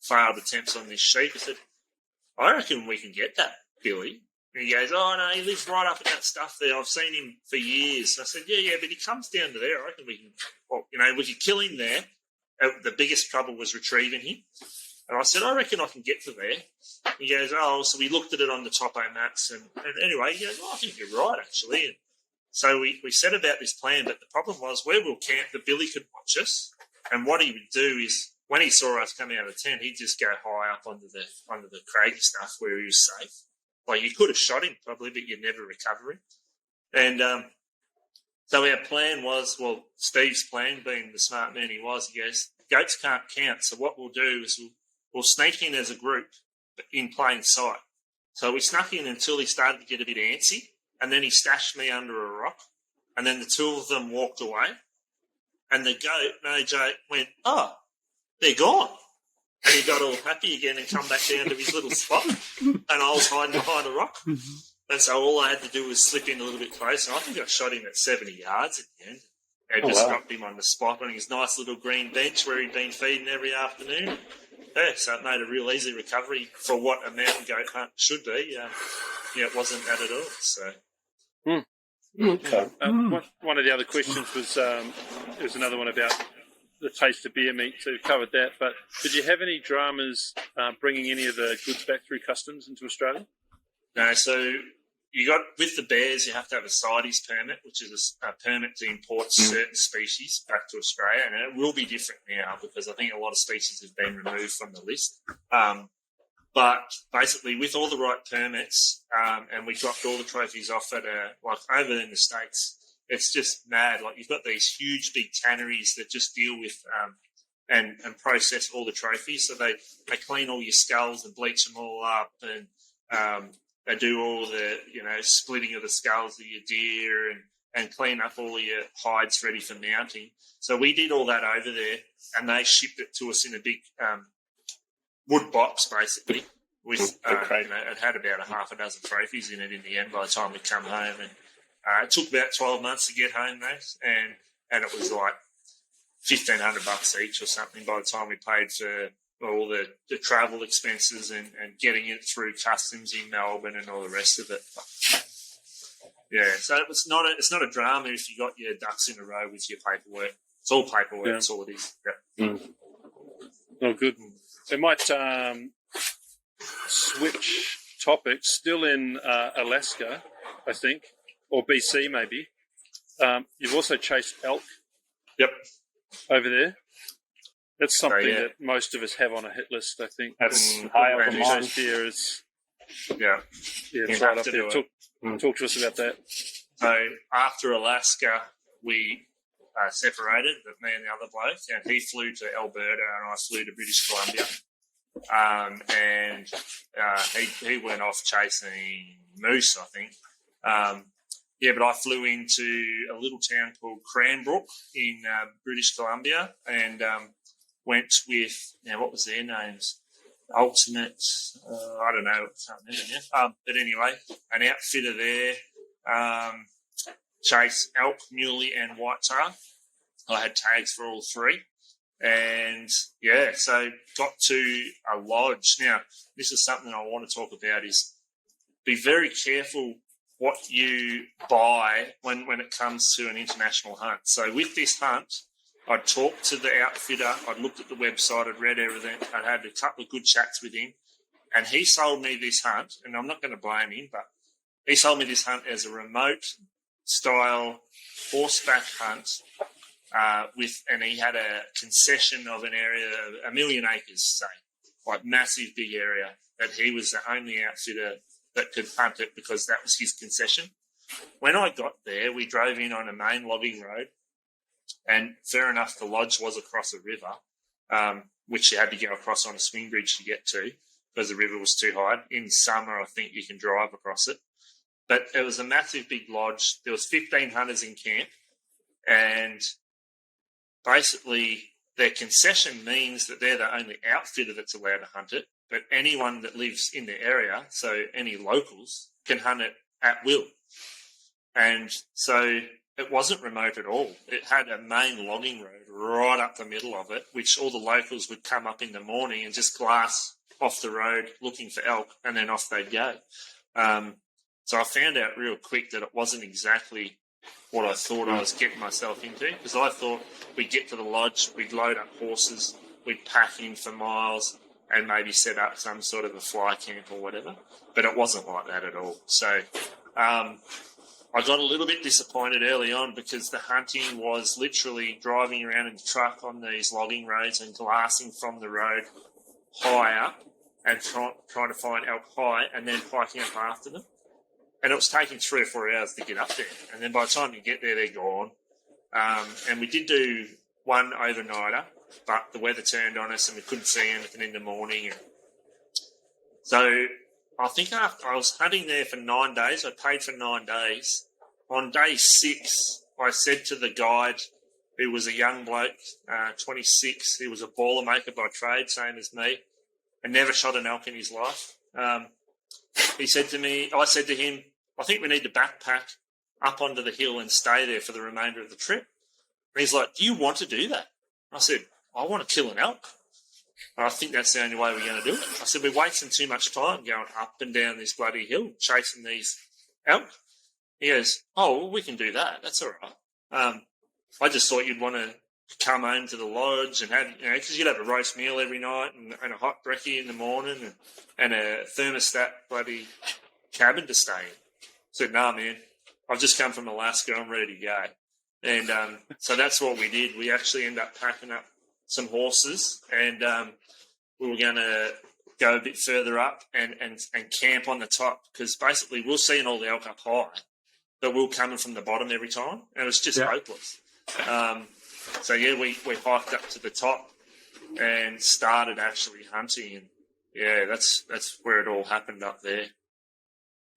failed attempts on this sheep, I said, I reckon we can get that billy. And he goes, oh, no, he lives right up in that stuff there. I've seen him for years. And I said, yeah, but he comes down to there. I reckon we can, we could kill him there. The biggest trouble was retrieving him. And I said, I reckon I can get to there. He goes, oh, so we looked at it on the topo maps. And anyway, he goes, I think you're right, actually. And so we set about this plan, but the problem was where we'll camp, the billy could watch us. And what he would do is when he saw us coming out of the tent, he'd just go high up onto the craggy stuff where he was safe. Like you could have shot him probably, but you'd never recover him. And so our plan was, Steve's plan, being the smart man he was, he goes, goats can't count. So what we'll do is we'll sneak in as a group in plain sight. So we snuck in until he started to get a bit antsy, and then he stashed me under a rock, and then the two of them walked away, and the goat, no joke, went, oh, they're gone. And he got all happy again and come back down to his little spot, and I was hiding behind a rock. And so all I had to do was slip in a little bit closer. I think I shot him at 70 yards at the end. And just dropped him on the spot on his nice little green bench where he'd been feeding every afternoon. Yeah, so it made a real easy recovery for what a mountain goat hunt should be. It wasn't that at all. So. Okay. One of the other questions was there was another one about the taste of beer meat, so we've covered that. But did you have any dramas bringing any of the goods back through customs into Australia? No, so you got, with the bears, you have to have a CITES permit, which is a permit to import certain species back to Australia, and it will be different now because I think a lot of species have been removed from the list. But basically, with all the right permits, and we dropped all the trophies off at over in the States, it's just mad. Like you've got these huge, big tanneries that just deal with and process all the trophies. So they clean all your skulls and bleach them all up, and they do all the, splitting of the skulls of your deer and clean up all your hides ready for mounting. So we did all that over there, and they shipped it to us in a big wood box, basically. With it had about a half a dozen trophies in it in the end by the time we come home. And it took about 12 months to get home, mate, and it was like $1,500 each or something by the time we paid for all the travel expenses and getting it through customs in Melbourne and all the rest of it. Yeah, so it's not a drama if you got your ducks in a row with your paperwork. It's all paperwork. That's all it is. Yeah. Oh, good. We might switch topics. Still in Alaska, I think, or BC maybe. You've also chased elk. Yep. Over there. That's something that most of us have on a hit list, I think. That's high up on mine. Yeah, it's right up there. Talk to us about that. So after Alaska, we separated, me and the other bloke, and he flew to Alberta and I flew to British Columbia. And he went off chasing moose, I think. But I flew into a little town called Cranbrook in British Columbia and went with, what was their names? Ultimate, I don't know, I can't remember now. But anyway, an outfitter there, chase elk, muley and whitetail. I had tags for all three. And, yeah, so got to a lodge. Now, this is something I want to talk about is be very careful what you buy when it comes to an international hunt. So with this hunt, I'd talked to the outfitter, I'd looked at the website, I'd read everything, I'd had a couple of good chats with him, and he sold me this hunt, and I'm not going to blame him, but he sold me this hunt as a remote-style horseback hunt, and he had a concession of an area, 1 million acres, say, like massive big area, that he was the only outfitter that could hunt it because that was his concession. When I got there, we drove in on a main logging road, and fair enough, the lodge was across a river, which you had to go across on a swing bridge to get to because the river was too high. In summer, I think you can drive across it. But it was a massive big lodge. There was 15 hunters in camp, and basically their concession means that they're the only outfitter that's allowed to hunt it, but anyone that lives in the area, so any locals, can hunt it at will. And so it wasn't remote at all. It had a main logging road right up the middle of it, which all the locals would come up in the morning and just glass off the road looking for elk, and then off they'd go. So I found out real quick that it wasn't exactly what I thought I was getting myself into, because I thought we'd get to the lodge, we'd load up horses, we'd pack in for miles and maybe set up some sort of a fly camp or whatever. But it wasn't like that at all. So I got a little bit disappointed early on because the hunting was literally driving around in the truck on these logging roads and glassing from the road high up and trying to find elk high and then hiking up after them. And it was taking 3 or 4 hours to get up there. And then by the time you get there, they're gone. And we did do one overnighter, but the weather turned on us and we couldn't see anything in the morning. So I think after I was hunting there for 9 days, I paid for 9 days. On day 6, I said to the guide, who was a young bloke, 26, he was a baller maker by trade, same as me, and never shot an elk in his life. He said to me, I said to him, I think we need to backpack up onto the hill and stay there for the remainder of the trip. And he's like, do you want to do that? I said, I want to kill an elk. And I think that's the only way we're going to do it. I said, we're wasting too much time going up and down this bloody hill, chasing these elk. He goes, oh, well, we can do that. That's all right. I just thought you'd want to come home to the lodge and have, because you'd have a roast meal every night and a hot brekkie in the morning and a thermostat bloody cabin to stay in. I said, nah, man, I've just come from Alaska. I'm ready to go. And so that's what we did. We actually ended up packing up some horses and we were going to go a bit further up and camp on the top because basically we're seeing all the elk up high, but we're coming from the bottom every time. And it was just hopeless. So, yeah, we hiked up to the top and started actually hunting. And, yeah, that's where it all happened up there.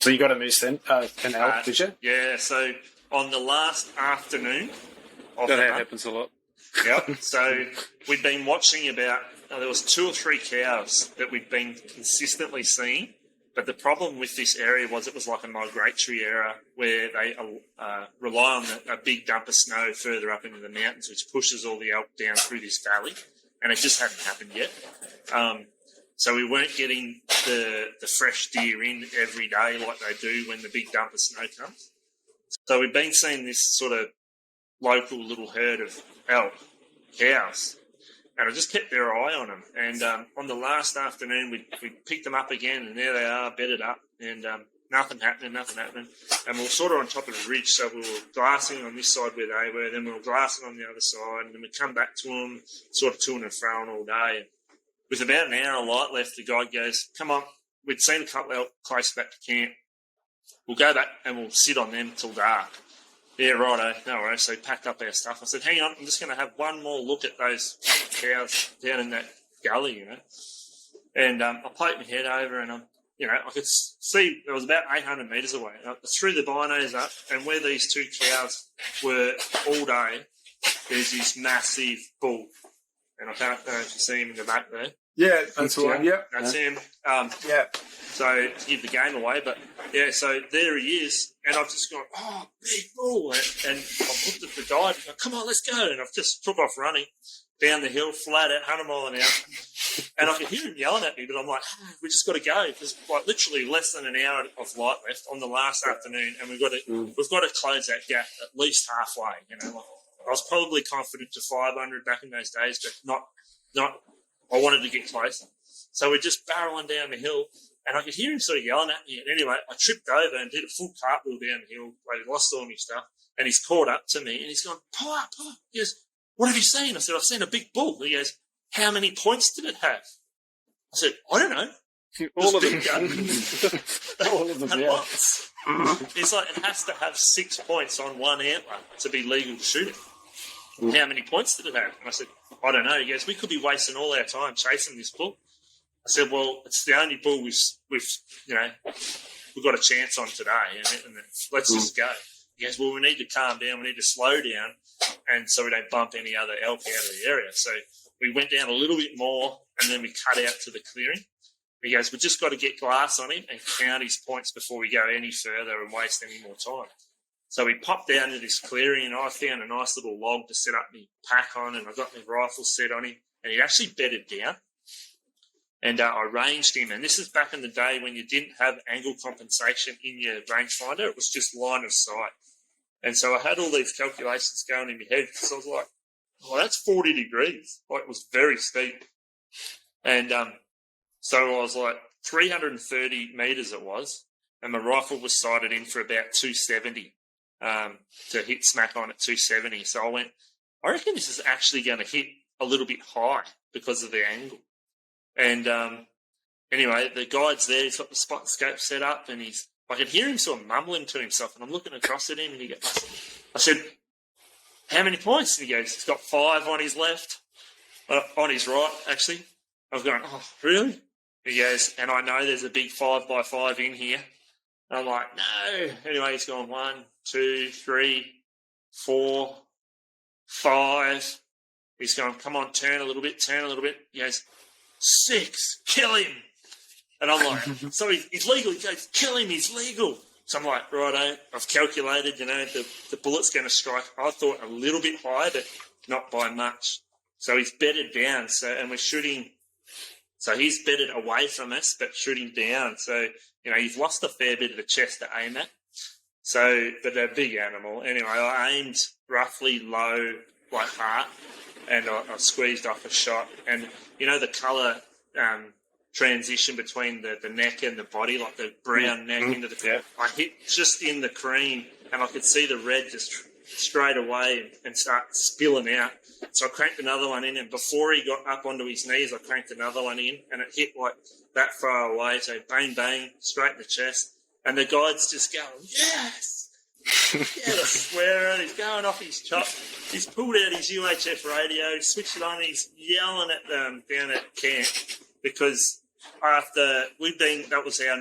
So you got a moose then, an elk, did you? Yeah, so on the last afternoon of That happens a lot. Yep. So we'd been watching about, there was 2 or 3 cows that we'd been consistently seeing. But the problem with this area was it was like a migratory area where they rely on a big dump of snow further up into the mountains, which pushes all the elk down through this valley. And it just hadn't happened yet. So we weren't getting the fresh deer in every day like they do when the big dump of snow comes. So we've been seeing this sort of local little herd of elk cows. And I just kept their eye on them. And on the last afternoon, we picked them up again, and there they are, bedded up, and nothing happening. And we were sort of on top of the ridge, so we were glassing on this side where they were, then we were glassing on the other side, and then we'd come back to them, sort of to and fro all day. And with about an hour of light left, the guide goes, come on, we'd seen a couple of elk close back to camp. We'll go back and we'll sit on them till dark. Yeah, righto, no worries. So we packed up our stuff. I said, hang on, I'm just going to have one more look at those cows down in that gully, And I poked my head over and I could see it was about 800 metres away. I threw the binos up, and where these 2 cows were all day, there's this massive bull. And I don't know if you see him in the back there. Yeah, that's the one. Yep. That's him. Yeah. So to give the game away, but yeah, so there he is, and I've just gone, oh, big bull, and I've looked at the guide and gone, come on, let's go, and I've just took off running down the hill, flat out, 100 mile an hour, and I could hear him yelling at me, but I'm like, we just got to go. There's like literally less than an hour of light left on the last afternoon, and we've got to close that gap at least halfway. You know, like, I was probably confident to 500 back in those days, but not. I wanted to get closer, so we're just barreling down the hill. And I could hear him sort of yelling at me. And anyway, I tripped over and did a full cartwheel down the hill. Like, he lost all my stuff. And he's caught up to me. And he's gone, Pa. He goes, what have you seen? I said, I've seen a big bull. He goes, how many points did it have? I said, I don't know. All of them. All of them, yeah. He's like, it has to have 6 points on one antler to be legal to shoot it. How many points did it have? And I said, I don't know. He goes, we could be wasting all our time chasing this bull. I said, well, it's the only bull we've got a chance on today, and let's just go. He goes, well, we need to calm down, we need to slow down, and so we don't bump any other elk out of the area. So we went down a little bit more, and then we cut out to the clearing. He goes, we've just got to get glass on him and count his points before we go any further and waste any more time. So we popped down to this clearing, and I found a nice little log to set up my pack on, and I got my rifle set on him, and he actually bedded down. And I ranged him, and this is back in the day when you didn't have angle compensation in your rangefinder. It was just line of sight. And so I had all these calculations going in my head, so I was like, well, that's 40 degrees. Like, it was very steep. And so I was like, 330 metres it was, and my rifle was sighted in for about 270 to hit smack on at 270. So I went, I reckon this is actually going to hit a little bit high because of the angle. And anyway, the guide's there. He's got the spot scope set up, and I could hear him sort of mumbling to himself. And I'm looking across at him, and I said, "How many points?" And he goes, "He's got 5 on his left, on his right, actually." I was going, "Oh, really?" He goes, "And I know there's a big 5x5 in here." And I'm like, "No." Anyway, he's gone 1, 2, 3, 4, 5. He's going, "Come on, turn a little bit, turn a little bit." He goes, 6, kill him. And I'm like, so he's legal. He goes, kill him, he's legal. So I'm like, righto, I've calculated, the bullet's going to strike, I thought, a little bit high, but not by much. So he's bedded down, and we're shooting, so he's bedded away from us, but shooting down. So, you've lost a fair bit of the chest to aim at. So, but they're a big animal. Anyway, I aimed roughly low, like heart, and I squeezed off a shot. And, the colour transition between the neck and the body, like the brown neck into the... I hit just in the cream, and I could see the red just straight away and start spilling out. So I cranked another one in, and before he got up onto his knees, I cranked another one in, and it hit like that far away. So bang, bang, straight in the chest. And the guide's just going, yes! Yeah, swearing, he's going off his chop. He's pulled out his UHF radio, switched it on, he's yelling at them down at camp because that was our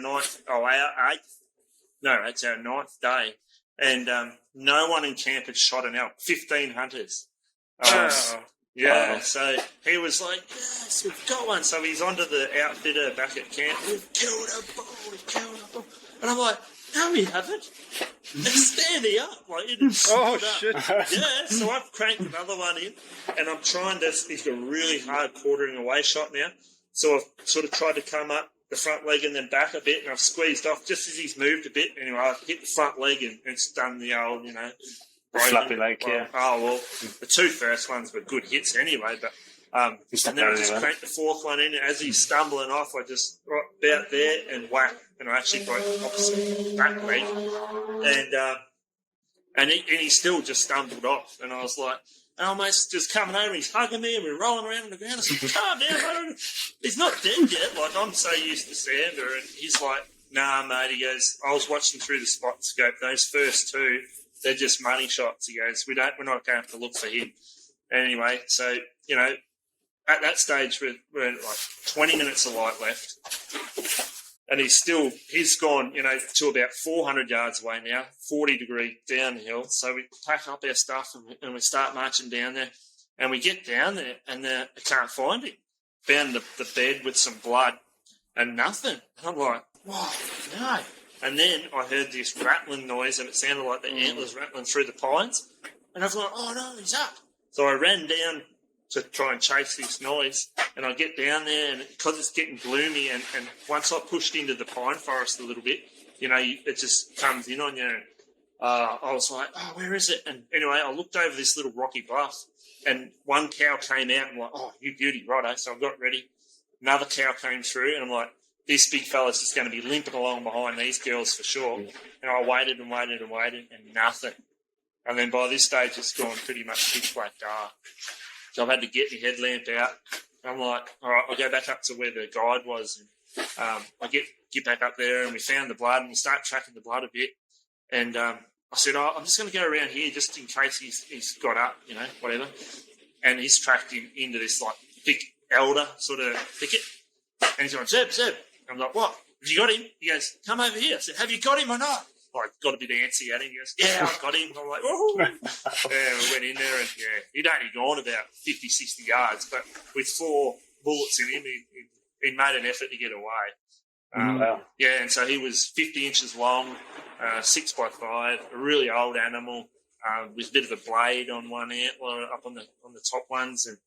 it's our 9th day, and no one in camp had shot an elk. 15 hunters. So he was like, yes, we've got one. So he's onto the outfitter back at camp. We've killed a bull. And I'm like, no, we haven't. They're standing up. Shit. Yeah, so I've cranked another one in, and I'm trying to, he's got a really hard quartering away shot now. So I've sort of tried to come up the front leg and then back a bit, and I've squeezed off just as he's moved a bit. Anyway, I've hit the front leg, and it's done the old, flappy leg, yeah. Oh, well, the 2 first ones were good hits anyway, but... and then I just cranked the 4th one in, and as he's stumbling off, I just about there and whack, and I actually broke the opposite back leg, and he still just stumbled off, and I was like, and I'm just coming over, he's hugging me, and we're rolling around on the ground. I said, calm down, he's not dead yet. Like, I'm so used to Sander, and he's like, nah, mate. He goes, I was watching through the spot scope. Those first 2, they're just money shots. He goes, we're not going to look for him. Anyway, so at that stage, we're like 20 minutes of light left, and he's gone, to about 400 yards away now, 40-degree downhill. So we pack up our stuff and we start marching down there, and we get down there, and I can't find him. found the bed with some blood and nothing. And I'm like, "Whoa, no." And then I heard this rattling noise, and it sounded like the antlers rattling through the pines. And I was like, "Oh no, he's up." So I ran down to try and chase this noise, and I get down there, and because it's getting gloomy, and once I pushed into the pine forest a little bit, it just comes in on you. And, I was like, "Oh, where is it?" And anyway, I looked over this little rocky bluff, and one cow came out, and I'm like, "Oh, you beauty," righto. So I got ready. Another cow came through, and I'm like, "This big fella's just going to be limping along behind these girls for sure." And I waited and waited and waited, and nothing. And then by this stage, it's gone pretty much pitch black dark. So I've had to get my headlamp out. I'm like, all right, I'll go back up to where the guide was. And I get back up there, and we found the blood, and we start tracking the blood a bit. And I said, I'm just going to go around here just in case he's got up, whatever. And he's tracked him into this, like, thick elder sort of thicket. And he's going, Zeb. I'm like, "What? Have you got him?" He goes, "Come over here." I said, "Have you got him or not?" I got a bit antsy at him. He goes, "Yeah, I've got him." I'm like, "Woohoo!" Yeah, we went in there, and he'd only gone about 50, 60 yards, but with 4 bullets in him, he made an effort to get away. Wow. Yeah, and so he was 50 inches long, 6x5, a really old animal, with a bit of a blade on one antler up on the top ones, and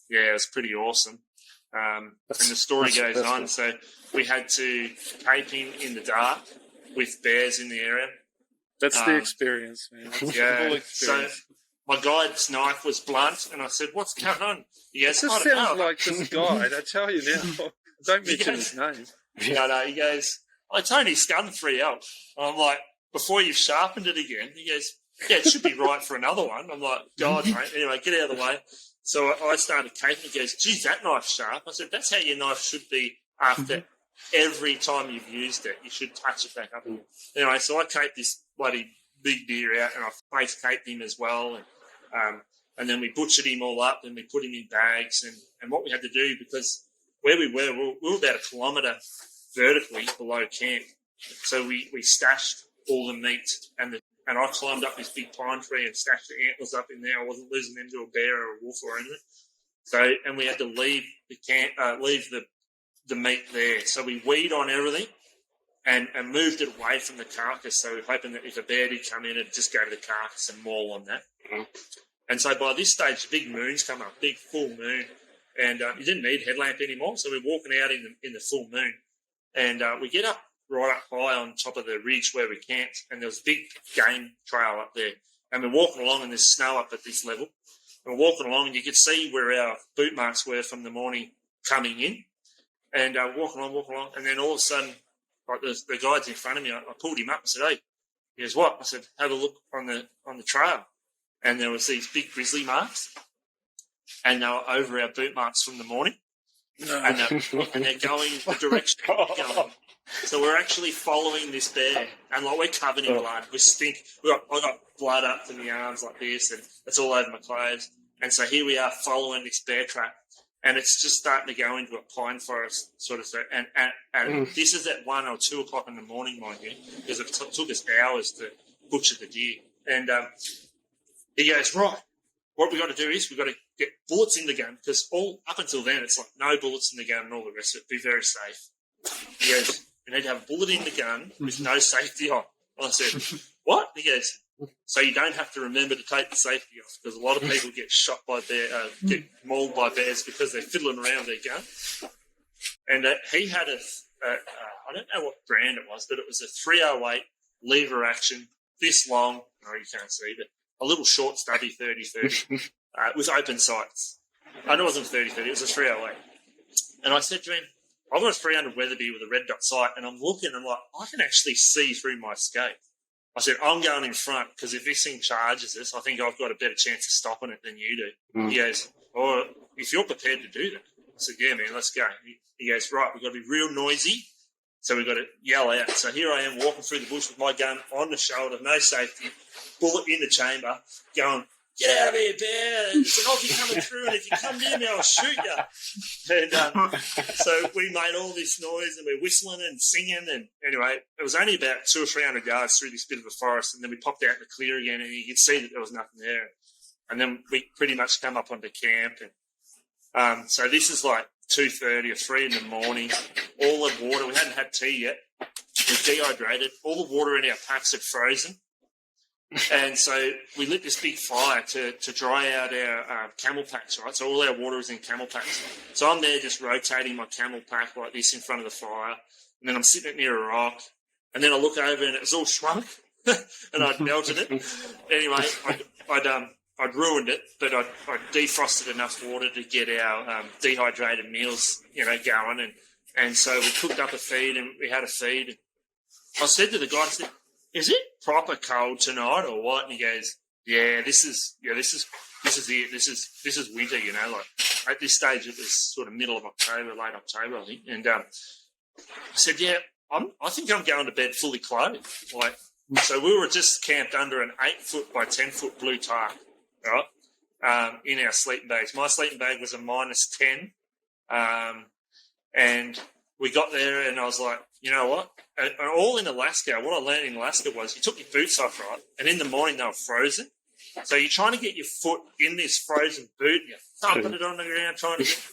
it was pretty awesome. And the story goes on. So we had to tape him in the dark with bears in the area. That's the experience, man. That's the full experience. So my guide's knife was blunt, and I said, "What's going on?" He goes, This sounds like this guide. I tell you now. Don't mention his name. No, he goes, "It's only scun 3L." I'm like, "Before you've sharpened it again?" He goes, "Yeah, it should be right for another one." I'm like, "God, mate." Anyway, get out of the way. So I started caping. He goes, "Geez, that knife's sharp." I said, "That's how your knife should be after every time you've used it. You should touch it back up again." Anyway, so I caped this bloody big deer out, and I face caped him as well. And then we butchered him all up, and we put him in bags. And what we had to do, because where we were about 1 kilometre vertically below camp. So we stashed all the meat, and I climbed up this big pine tree and stashed the antlers up in there. I wasn't losing them to a bear or a wolf or anything. So, and we had to leave the camp, leave the meat there. So we weed on everything and moved it away from the carcass. So we're hoping that if a bear did come in, it'd just go to the carcass and maul on that. And so by this stage, the big moon's come up, big full moon. And you didn't need headlamp anymore. So we're walking out in the full moon. And we get up right up high on top of the ridge where we camped, and there was a big game trail up there. And we're walking along, and there's snow up at this level. And we're walking along, and you could see where our boot marks were from the morning coming in. And walking along, and then all of a sudden, like the guide's in front of me, I pulled him up and said, "Hey," he goes, "What?" I said, "Have a look on the trail." And there was these big grizzly marks, and they were over our boot marks from the morning. No. And they're going the direction we're going. So we're actually following this bear, and like we're covered in blood. We stink. I got blood up to my arms like this, and it's all over my clothes. And so here we are following this bear track, and it's just starting to go into a pine forest sort of thing. And this is at 1 or 2 o'clock in the morning, mind you, because it took us hours to butcher the deer. And he goes, "Right, what we got to do is we've got to get bullets in the gun, because up until then it's like no bullets in the gun and all the rest of it. Be very safe." He goes, "You need to have a bullet in the gun with no safety on." I said, "What?" He goes, "So you don't have to remember to take the safety off, because a lot of people get shot by get mauled by bears because they're fiddling around their gun." And he had I don't know what brand it was, but it was a 308 lever action, this long. Oh, you can't see, but a little short, stubby 30-30 with open sights. I know it wasn't 30-30, it was a 308. And I said to him, "I've got a 300 Weatherby with a red dot sight," and I'm looking, I'm like, I can actually see through my scope. I said, "I'm going in front, because if this thing charges us, I think I've got a better chance of stopping it than you do." He goes, "Oh, if you're prepared to do that." I said, "Yeah, man, let's go." He goes, "Right, we've got to be real noisy, so we've got to yell out." So here I am walking through the bush with my gun on the shoulder, no safety, bullet in the chamber, going, "Get out of here, bear. It's an Aussie coming through, and if you come near me, I'll shoot you." And so we made all this noise, and we're whistling and singing. And anyway, it was only about 200 or 300 yards through this bit of a forest, and then we popped out in the clear again, and you could see that there was nothing there. And then we pretty much come up onto camp, and So this is like 2:30 or 3 in the morning. All the water, we hadn't had tea yet. We're dehydrated. All the water in our packs had frozen. And so we lit this big fire to dry out our camel packs, right? So all our water is in camel packs. So I'm there just rotating my camel pack like this in front of the fire. And then I'm sitting near a rock. And then I look over and it's all shrunk. And I'd melted it. Anyway, I'd ruined it, but I'd defrosted enough water to get our dehydrated meals, going. And so we cooked up a feed and we had a feed. I said to the guy, I said, "Is it proper cold tonight or what?" And he goes, "Yeah, this is it. This is winter, Like at this stage, it was sort of middle of October, late October, I think." And I said, "Yeah, I think I'm going to bed fully clothed." So we were just camped under an 8-foot by 10-foot blue tarp, right? In our sleeping bags. My sleeping bag was a -10, and we got there, and I was like, you know what? And all in Alaska, what I learned in Alaska was you took your boots off, right? And in the morning, they were frozen. So you're trying to get your foot in this frozen boot, and you're thumping it on the ground,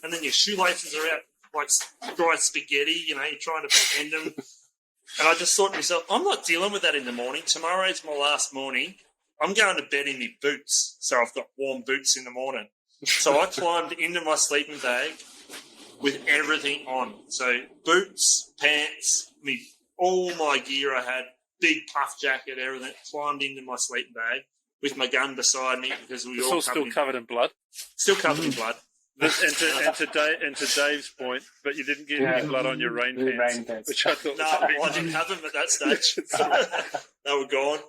and then your shoelaces are out like dry spaghetti, you're trying to bend them. And I just thought to myself, I'm not dealing with that in the morning. Tomorrow's my last morning. I'm going to bed in my boots, so I've got warm boots in the morning. So I climbed into my sleeping bag with everything on. So boots, pants, all my gear I had, big puff jacket, everything, climbed into my sleeping bag with my gun beside me because we all still covered in blood. Still covered in blood. And to Dave's point, but you didn't get any blood on your rain pants, which I thought. No, I didn't have them at that stage. They were gone.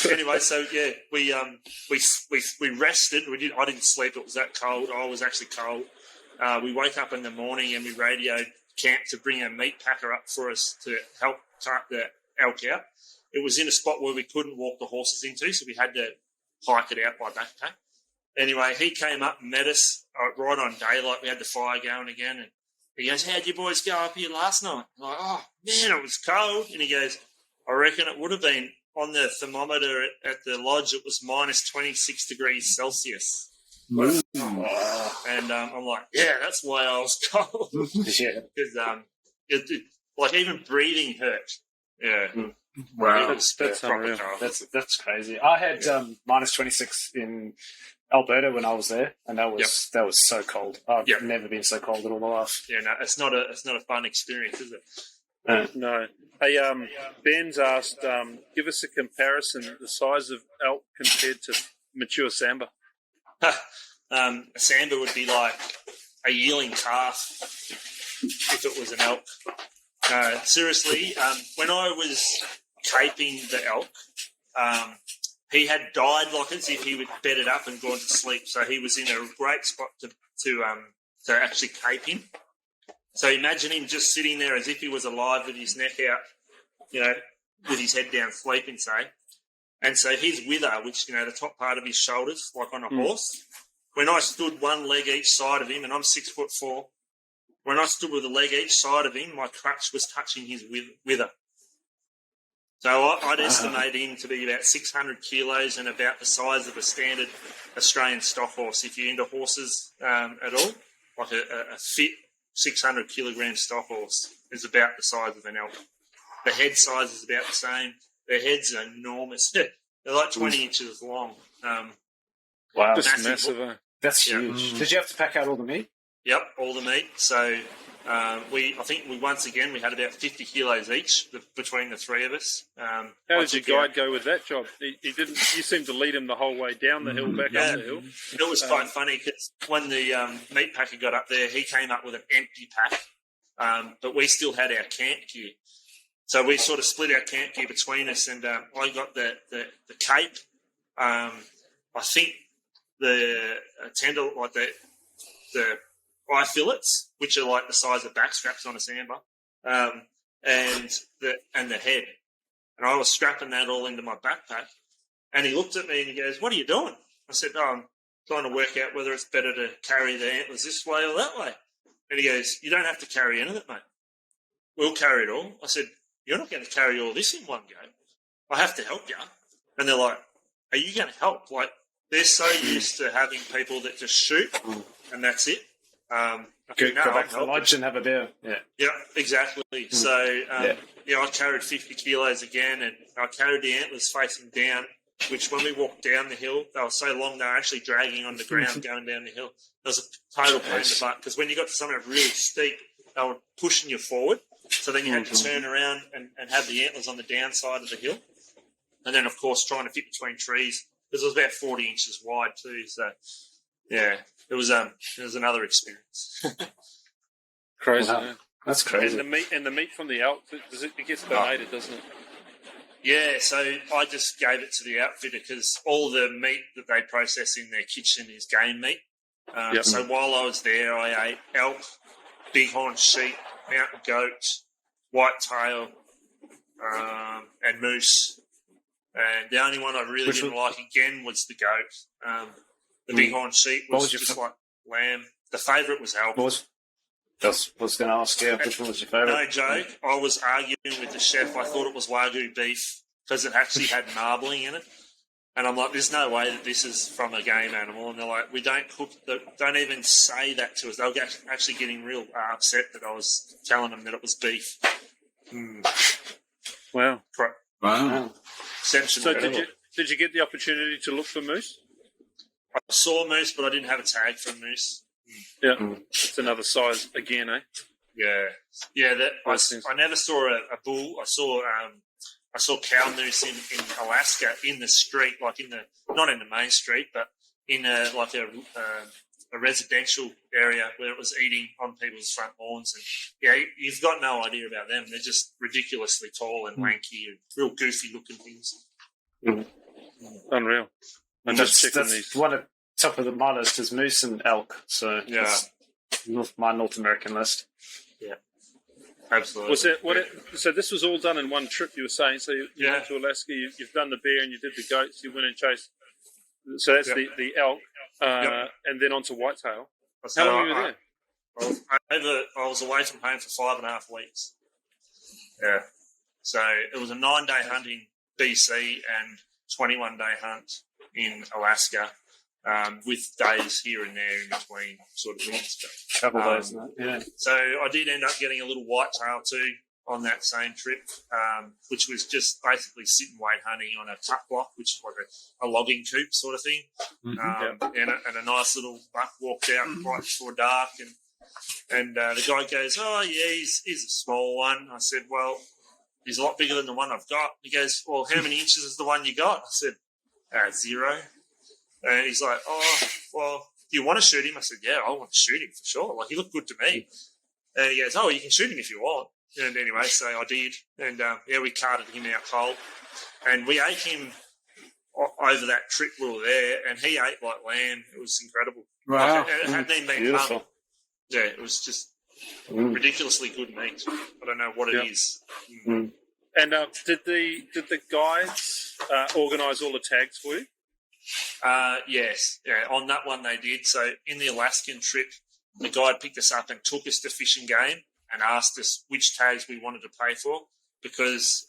Anyway, so yeah, we rested. I didn't sleep. It was that cold. I was actually cold. We woke up in the morning and we radioed camp to bring a meat packer up for us to help cart the elk out. It was in a spot where we couldn't walk the horses into, so we had to hike it out by backpack. Anyway, he came up and met us right on daylight. We had the fire going again, and he goes, "How'd you boys go up here last night?" I'm like, "Oh, man, it was cold." And he goes, "I reckon it would have been on the thermometer at the lodge. It was minus 26 degrees Celsius." And I'm like, "Yeah, that's why I was cold." Yeah. Because like even breathing hurt. Yeah. Wow. That's unreal. That's crazy. I had minus 26 in Alberta when I was there, and that was so cold. I've never been so cold in all my life. Yeah, no, it's not a fun experience, is it? No. Hey, Ben's asked, give us a comparison, the size of elk compared to mature sambar. A sambar would be like a yearling calf if it was an elk. Seriously, when I was caping the elk, he had died like as if he would bedded up and gone to sleep. So he was in a great spot to actually cape him. So imagine him just sitting there as if he was alive with his neck out, with his head down sleeping, say. And so his wither, which, the top part of his shoulders, like on a horse, when I stood one leg each side of him, and I'm 6'4", when I stood with a leg each side of him, my crutch was touching his wither. So I'd estimate him to be about 600 kilos and about the size of a standard Australian stock horse. If you're into horses at all, like a fit 600 kilogram stock horse is about the size of an elk. The head size is about the same. Their heads are enormous. They're like 20 inches long. Wow, that's massive. That's huge. Did you have to pack out all the meat? Yep, all the meat. So I think we had about 50 kilos each between the three of us. How did your guide go with that job? He didn't. You seemed to lead him the whole way down the hill, back up the hill. It was quite funny because when the meat packer got up there, he came up with an empty pack, but we still had our camp gear. So we sort of split our camp gear between us, and I got the cape. I think the tender, like the eye fillets, which are like the size of back straps on a sambar, and the head. And I was strapping that all into my backpack. And he looked at me and he goes, "What are you doing?" I said, "Oh, I'm trying to work out whether it's better to carry the antlers this way or that way." And he goes, "You don't have to carry any of it, mate. We'll carry it all." I said, "You're not going to carry all this in one go. I have to help you." And they're like, "Are you going to help?" Like, they're so used to having people that just shoot and that's it. Go back to the lodge and have a beer. Yeah. Yep, exactly. So, I carried 50 kilos again, and I carried the antlers facing down, which when we walked down the hill, they were so long they were actually dragging on the ground going down the hill. It was a total pain in the butt, because when you got to something really steep, they were pushing you forward. So then you had to turn around and have the antlers on the downside of the hill. And then, of course, trying to fit between trees, because it was about 40 inches wide too. So, yeah, it was another experience. Crazy. Wow. That's crazy. And the meat from the elk, it gets donated, doesn't it? Yeah, so I just gave it to the outfitter because all the meat that they process in their kitchen is game meat. So while I was there, I ate elk, bighorn sheep, mountain goat, whitetail, and moose. And the only one I really didn't like again was the goat. The bighorn sheep was just like lamb. The favourite was elk. I was going to ask you, which one was your favourite? No joke. I was arguing with the chef. I thought it was Wagyu beef because it actually had marbling in it. And I'm like, there's no way that this is from a game animal. And they're like, we don't cook, don't even say that to us. They were actually getting real upset that I was telling them that it was beef. Wow. Wow. So did you get the opportunity to look for moose? I saw moose, but I didn't have a tag for moose. Yeah, it's another size again, eh? Yeah. I never saw a bull. I saw cow moose in Alaska in the street, like not in the main street, but in a residential area where it was eating on people's front lawns. And you've got no idea about them. They're just ridiculously tall and lanky and real goofy looking things. Unreal. I'm just checking these. One at top of my list is moose and elk. So my North American list. Yeah, absolutely. Was it so this was all done in one trip, you were saying? So you went to Alaska, you've done the bear and you did the goats, you went and chased. So that's the elk, and then on to whitetail. How long were you there? I was away from home for 5.5 weeks. Yeah. So it was a 9-day hunt in BC and 21-day hunt in Alaska, with days here and there in between sort of things. Couple days, yeah. So I did end up getting a little whitetail too on that same trip, which was just basically sit and wait hunting on a cut block, which is like a logging coop sort of thing. And a nice little buck walked out right before dark, and the guy goes, "Oh yeah, he's a small one." I said, "Well, he's a lot bigger than the one I've got." He goes, "Well, how many inches is the one you got?" I said, 0. And he's like, "Oh, well, do you want to shoot him?" I said, "Yeah, I want to shoot him for sure. Like, he looked good to me." And he goes, "Oh, you can shoot him if you want." And anyway, so I did. And, we carted him out cold. And we ate him over that trip we were there, and he ate like lamb. It was incredible. Wow. Like, it hadn't even been hung. Yeah, it was just ridiculously good meat. I don't know what it is. And did the guides organise all the tags for you? Yes. Yeah, on that one they did. So in the Alaskan trip, the guide picked us up and took us to Fish and Game and asked us which tags we wanted to pay for, because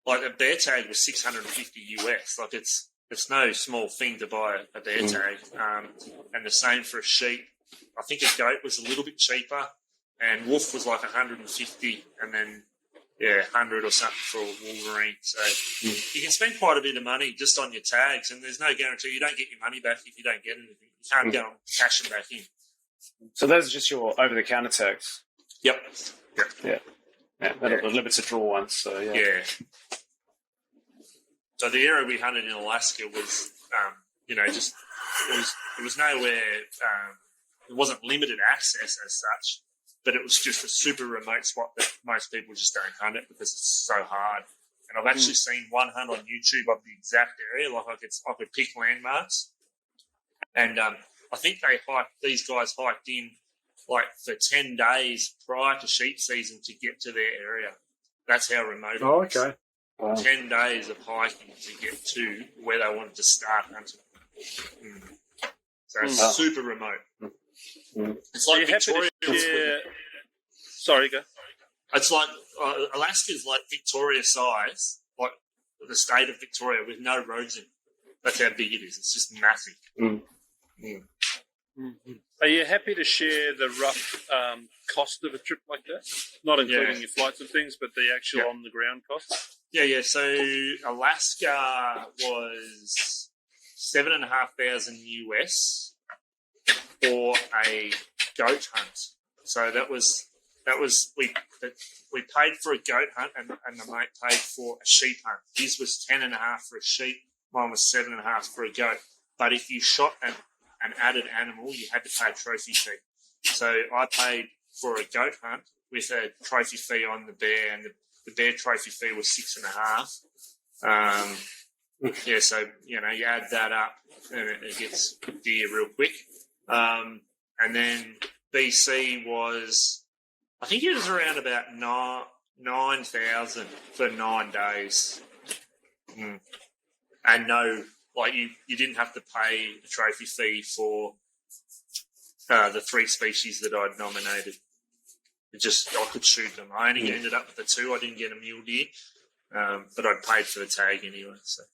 like a bear tag was $650 US. Like it's no small thing to buy a bear tag. And the same for a sheep. I think a goat was a little bit cheaper, and wolf was like 150, and then 100 or something for a wolverine. So you can spend quite a bit of money just on your tags, and there's no guarantee you don't get your money back if you don't get anything. You can't go and cash them back in. So those are just your over-the-counter tags? Yep. Yeah. The limited draw ones. So yeah. So the area we hunted in Alaska was, just it was nowhere. It wasn't limited access as such, but it was just a super remote spot that most people just don't hunt it because it's so hard. And I've actually seen one hunt on YouTube of the exact area. Like I could pick landmarks, and I think these guys hiked in like for 10 days prior to sheep season to get to their area. That's how remote it was. Okay. Wow. 10 days of hiking to get to where they wanted to start hunting. So it's super remote. It's like Victoria. Sorry, go. It's like Alaska's like Victoria size, like the state of Victoria with no roads in it. That's how big it is. It's just massive. Mm-hmm. Are you happy to share the rough cost of a trip like that? Not including your flights and things, but the actual on-the-ground costs? Yeah. So Alaska was $7,500 US for a goat hunt. So that was we paid for a goat hunt, and the mate paid for a sheep hunt. His was 10.5 for a sheep. Mine was 7.5 for a goat. But if you shot an added animal, you had to pay a trophy fee. So I paid for a goat hunt with a trophy fee on the bear, and the bear trophy fee was 6.5. So you add that up, and it gets dear real quick. And then BC was, I think it was around about 9,000 for 9 days. And you didn't have to pay the trophy fee for the 3 species that I'd nominated. I could shoot them. I only ended up with the 2. I didn't get a mule deer, but I'd paid for the tag anyway. So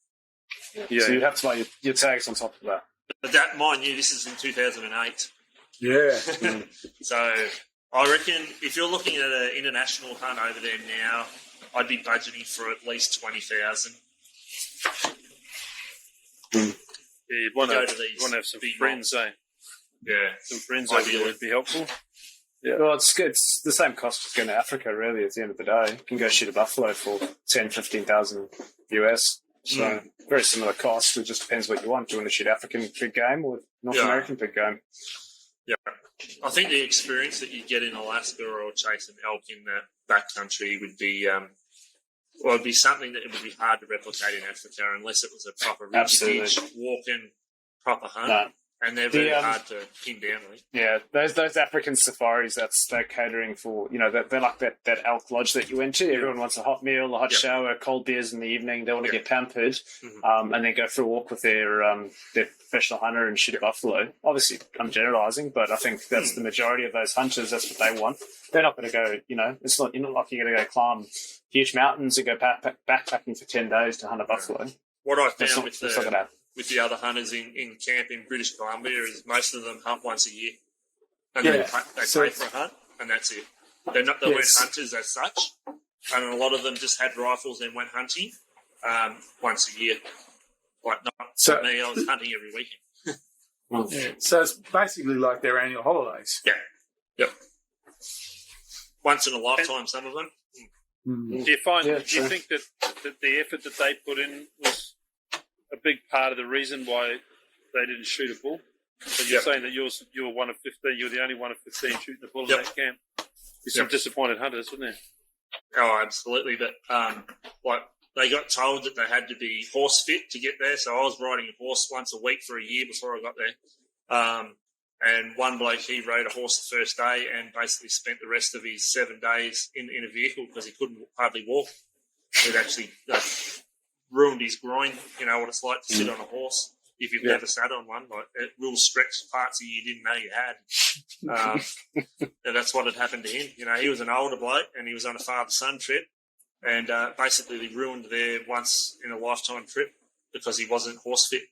so you'd have to buy your tags on top of that. But mind you, this is in 2008. Yeah. So I reckon if you're looking at an international hunt over there now, I'd be budgeting for at least 20,000. You want to have some friends, eh? Yeah. Some friends over there would be helpful. Yeah. Well, it's the same cost as going to Africa, really, at the end of the day. You can go shoot a buffalo for 10,000, 15,000 US. So very similar cost. It just depends what you want. Do you want to shoot African big game or North American big game? Yeah. I think the experience that you get in Alaska or chasing elk in the backcountry would be it'd be something that it would be hard to replicate in Africa unless it was a proper ridge walking proper hunt. No. And they're very hard to pin down, really. Yeah, those African safaris, they're catering for, they're like that elk lodge that you went to. Everyone wants a hot meal, a hot shower, cold beers in the evening. They want to get pampered, and then go for a walk with their professional hunter and shoot a buffalo. Obviously, I'm generalising, but I think that's the majority of those hunters. That's what they want. They're not going to go, it's not, you're not like you're going to go climb huge mountains and go backpacking for 10 days to hunt a buffalo. What I found with the other hunters in camp in British Columbia is most of them hunt once a year. And they pay for a hunt, and that's it. They weren't hunters as such. And a lot of them just had rifles and went hunting once a year. Like not me, I was hunting every weekend. So it's basically like their annual holidays. Yeah. Yep. Once in a lifetime, some of them. Do you think that the effort that they put in was a big part of the reason why they didn't shoot a bull? But you're saying that you were one of 15, you're the only one of 15 shooting a bull in that camp. There's some disappointed hunters, wasn't there? Oh, absolutely. But they got told that they had to be horse fit to get there. So I was riding a horse once a week for a year before I got there. And one bloke, he rode a horse the first day and basically spent the rest of his 7 days in a vehicle because he couldn't hardly walk. It actually ruined his groin. You know what it's like to sit on a horse if you've never sat on one. Like, it will stretch parts of you didn't know you had. And that's what had happened to him. You know, he was an older bloke and he was on a father-son trip, and basically he ruined their once-in-a-lifetime trip because he wasn't horse fit.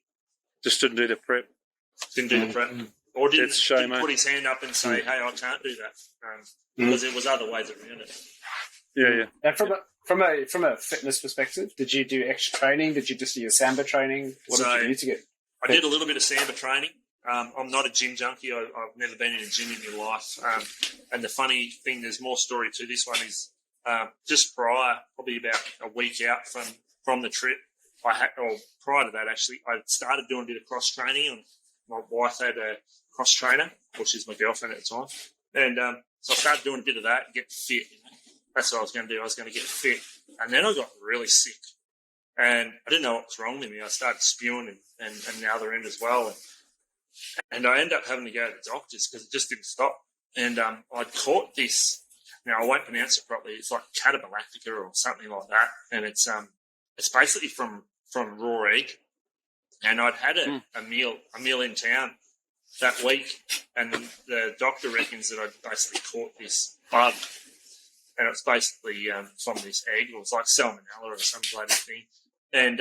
Just didn't do the prep. Or didn't put his hand up and say, hey, I can't do that. Because there was other ways around it. Yeah. And from a fitness perspective, did you do extra training? Did you just do your Samba training? What did you do to get? I did a little bit of Samba training. I'm not a gym junkie. I've never been in a gym in my life. And the funny thing, there's more story to this one, is just prior, probably about a week out from the trip, prior to that actually, I started doing a bit of cross training. My wife had a cross trainer, which is my girlfriend at the time. And so I started doing a bit of that, get fit. That's what I was going to do. I was going to get fit. And then I got really sick. And I didn't know what was wrong with me. I started spewing and the other end as well. And I ended up having to go to the doctors because it just didn't stop. And I'd caught this. Now, I won't pronounce it properly. It's like Catabalactica or something like that. And it's basically from raw egg. And I'd had a meal in town that week. And the doctor reckons that I'd basically caught this bug. And it's basically from this egg. It was like salmonella or some bloody thing. And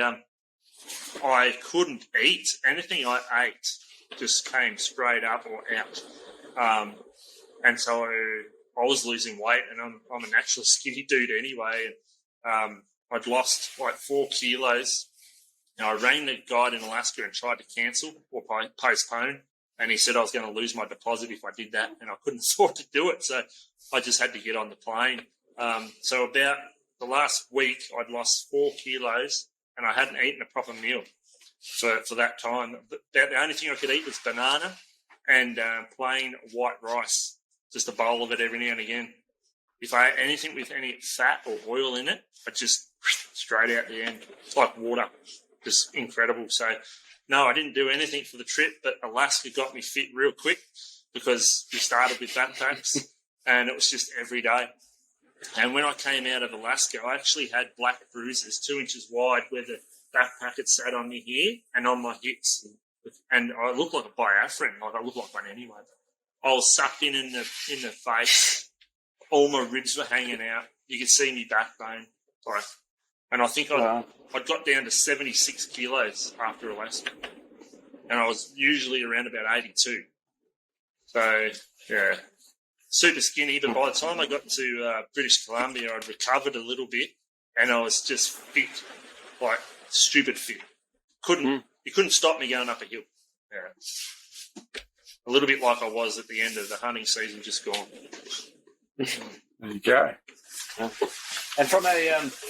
I couldn't eat anything I ate. just came straight up or out. And so I was losing weight, and I'm a naturally skinny dude anyway. And I'd lost like 4 kilos. And I rang the guide in Alaska and tried to cancel or postpone. And he said I was going to lose my deposit if I did that, and I couldn't afford to do it. So I just had to get on the plane. So about the last week, I'd lost 4 kilos, and I hadn't eaten a proper meal for that time. The only thing I could eat was banana and plain white rice, just a bowl of it every now and again. If I ate anything with any fat or oil in it, I just straight out the end. It's like water, just incredible. So, no, I didn't do anything for the trip, but Alaska got me fit real quick because we started with backpacks and it was just every day. And when I came out of Alaska, I actually had black bruises 2 inches wide where the backpack had sat on me here and on my hips. And I looked like a biafran, like I looked like one anyway. I was sucked in the face. All my ribs were hanging out. You could see me backbone. And I think I got down to 76 kilos after Alaska. And I was usually around about 82. So, yeah, super skinny. But by the time I got to British Columbia, I'd recovered a little bit and I was just fit, like stupid fit. You couldn't stop me going up a hill. Yeah. A little bit like I was at the end of the hunting season, just gone. There you go. And from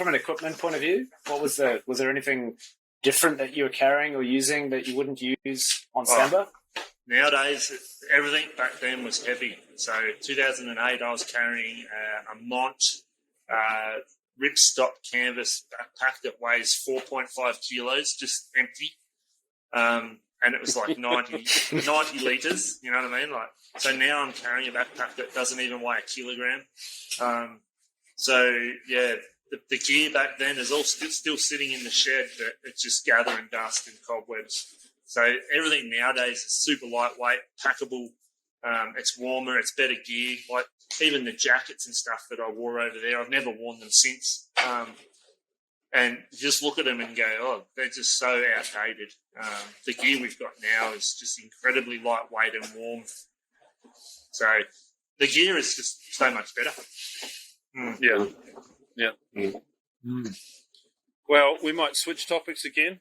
an equipment point of view, was there anything different that you were carrying or using that you wouldn't use on Sambar? Nowadays, everything back then was heavy. So 2008, I was carrying a Mont ripstop canvas backpack that weighs 4.5 kilos, just empty. And it was like 90 litres, you know what I mean? Like, so now I'm carrying a backpack that doesn't even weigh a kilogram. So, yeah, the gear back then is all still sitting in the shed, but it's just gathering dust and cobwebs. So everything nowadays is super lightweight, packable. It's warmer, it's better gear. Like even the jackets and stuff that I wore over there, I've never worn them since. And you just look at them and go, oh, they're just so outdated. The gear we've got now is just incredibly lightweight and warm. So the gear is just so much better. Yeah. Well, we might switch topics again.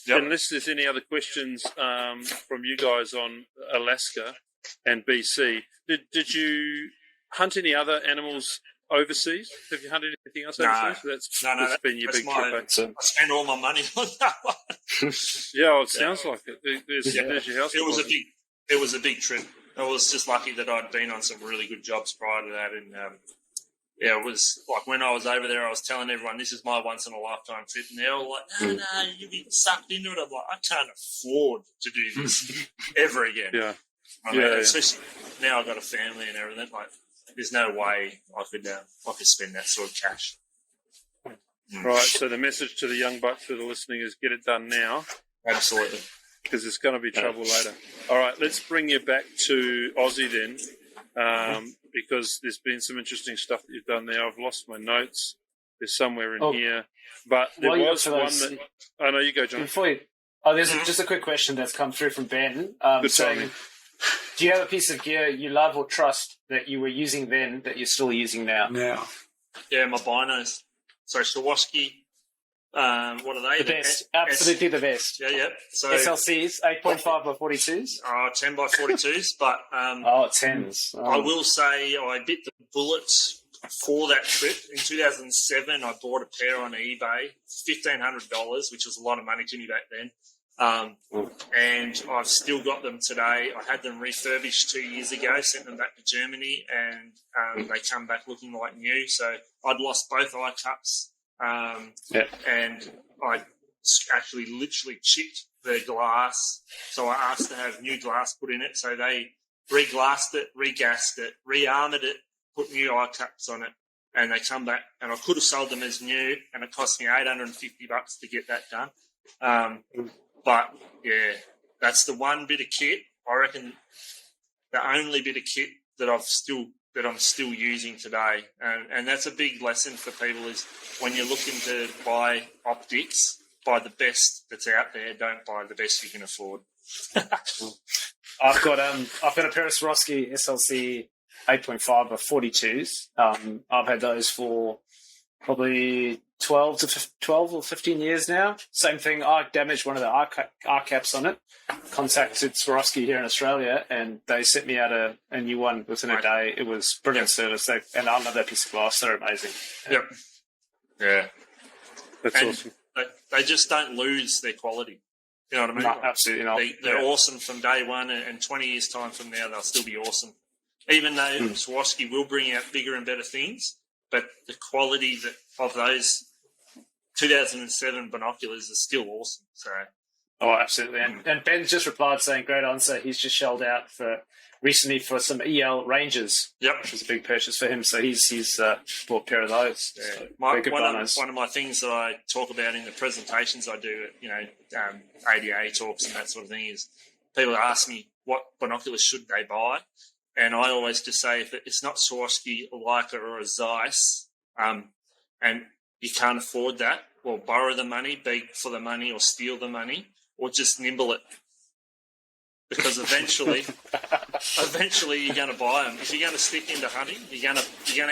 Unless there's any other questions from you guys on Alaska and BC. Did you hunt any other animals overseas? Have you hunted anything else overseas? That's been your big trip. I spent all my money on that one. It sounds like it. There's your house. It was a big trip. I was just lucky that I'd been on some really good jobs prior to that, and it was like when I was over there, I was telling everyone this is my once in a lifetime trip, and they're all like, "No, you'll be sucked into it." I'm like, I can't afford to do this ever again. Yeah. Especially now I've got a family and everything. Like, there's no way I could spend that sort of cash. Right. So the message to the young bucks that are listening is get it done now. Absolutely. Because there's going to be trouble later. All right. Let's bring you back to Aussie then, because there's been some interesting stuff that you've done there. I've lost my notes. They're somewhere in here. But there was one that... Oh, no, you go, John. There's just a quick question that's come through from Ben. Saying, do you have a piece of gear you love or trust that you were using then that you're still using now? Yeah, my binos. So Sawaski, what are they? The best. Absolutely the best. Yeah. So SLCs, 8.5 by 42s? 10 by 42s. But 10s. I will say I bit the bullet for that trip. In 2007, I bought a pair on eBay, $1,500, which was a lot of money to me back then. And I've still got them today. I had them refurbished 2 years ago, sent them back to Germany, and they come back looking like new. So I'd lost both eye cups, and I actually literally chipped the glass. So I asked to have new glass put in it. So they re-glassed it, re-gassed it, re-armoured it, put new eye cups on it, and they come back. And I could have sold them as new, and it cost me $850 to get that done. But yeah, that's the one bit of kit. I reckon the only bit of kit that I'm still using today, and that's a big lesson for people is when you're looking to buy optics, buy the best that's out there. Don't buy the best you can afford. I've got a pair of Swarovski SLC 8.5 or 42s. I've had those for probably 12 or 15 years now. Same thing. I damaged one of the R caps on it. Contacted Swarovski here in Australia, and they sent me out a new one within a day. It was brilliant service. And I love that piece of glass. They're amazing. Yep. Yeah. That's awesome. They just don't lose their quality. You know what I mean? No, absolutely not. They're awesome from day one, and 20 years' time from now, they'll still be awesome. Even though Swarovski will bring out bigger and better things, but the quality of those 2007 binoculars is still awesome. So, oh, absolutely. And Ben just replied saying, "Great answer." He's just shelled out recently for some EL Rangers, which was a big purchase for him. So he's bought a pair of those. Yeah. So one of my things that I talk about in the presentations I do at ADA talks and that sort of thing is people ask me what binoculars should they buy, and I always just say if it's not Swarovski, a Leica, or a Zeiss, and you can't afford that, well, borrow the money, beg for the money, or steal the money, or just nimble it. Because eventually you're going to buy them. If you're going to stick into hunting, you're going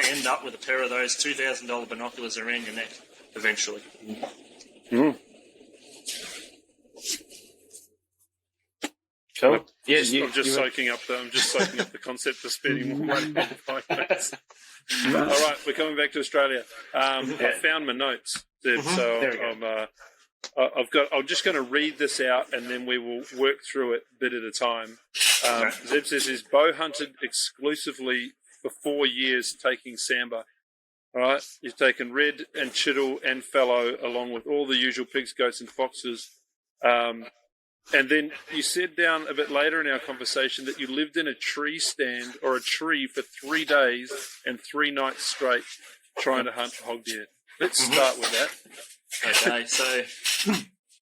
to end up with a pair of those $2,000 binoculars around your neck eventually. Mm. Cool. I'm just soaking up the concept of spending more money on photos. All right, we're coming back to Australia. I found my notes, Zeb, so I'm just going to read this out, and then we will work through it bit at a time. Zeb says he's bow hunted exclusively for 4 years, taking sambar. All right, you've taken red and chital and fallow, along with all the usual pigs, goats, and foxes. And then you said down a bit later in our conversation that you lived in a tree stand or a tree for 3 days and 3 nights straight trying to hunt hog deer. Let's start with that. Okay, so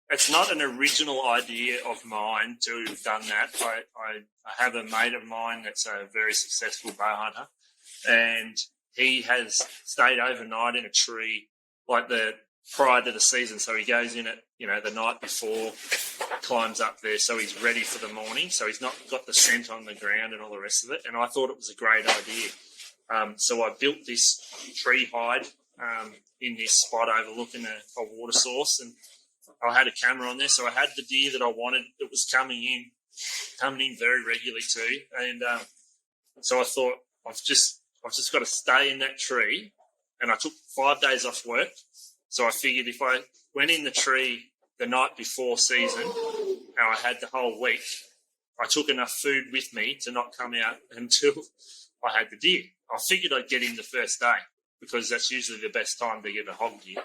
it's not an original idea of mine to have done that. I have a mate of mine that's a very successful bow hunter, and he has stayed overnight in a tree prior to the season. So he goes in it, the night before, climbs up there, so he's ready for the morning. So he's not got the scent on the ground and all the rest of it. And I thought it was a great idea. So I built this tree hide in this spot overlooking a water source, and I had a camera on there, so I had the deer that I wanted that was coming in very regularly too. And so I thought I've just got to stay in that tree, and I took 5 days off work. So I figured if I went in the tree the night before season, and I had the whole week, I took enough food with me to not come out until I had the deer. I figured I'd get in the first day, because that's usually the best time to get a hog deer.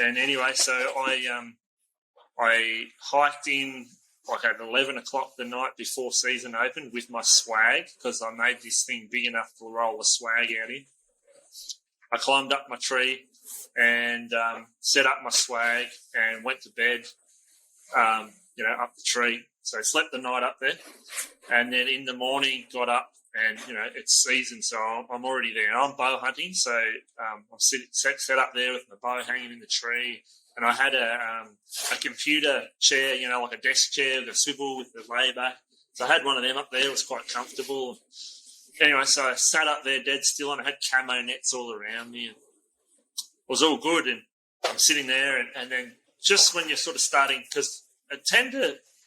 And anyway, so I hiked in at 11 o'clock the night before season opened with my swag, because I made this thing big enough to roll the swag out in. I climbed up my tree and set up my swag and went to bed, up the tree. So I slept the night up there, and then in the morning got up, and it's season, so I'm already there. I'm bow hunting, so I'm set up there with my bow hanging in the tree, and I had a computer chair, like a desk chair with a swivel with the lay back. So I had one of them up there. It was quite comfortable. Anyway, so I sat up there dead still, and I had camo nets all around me, and it was all good. And I'm sitting there, and then just when you're sort of starting, because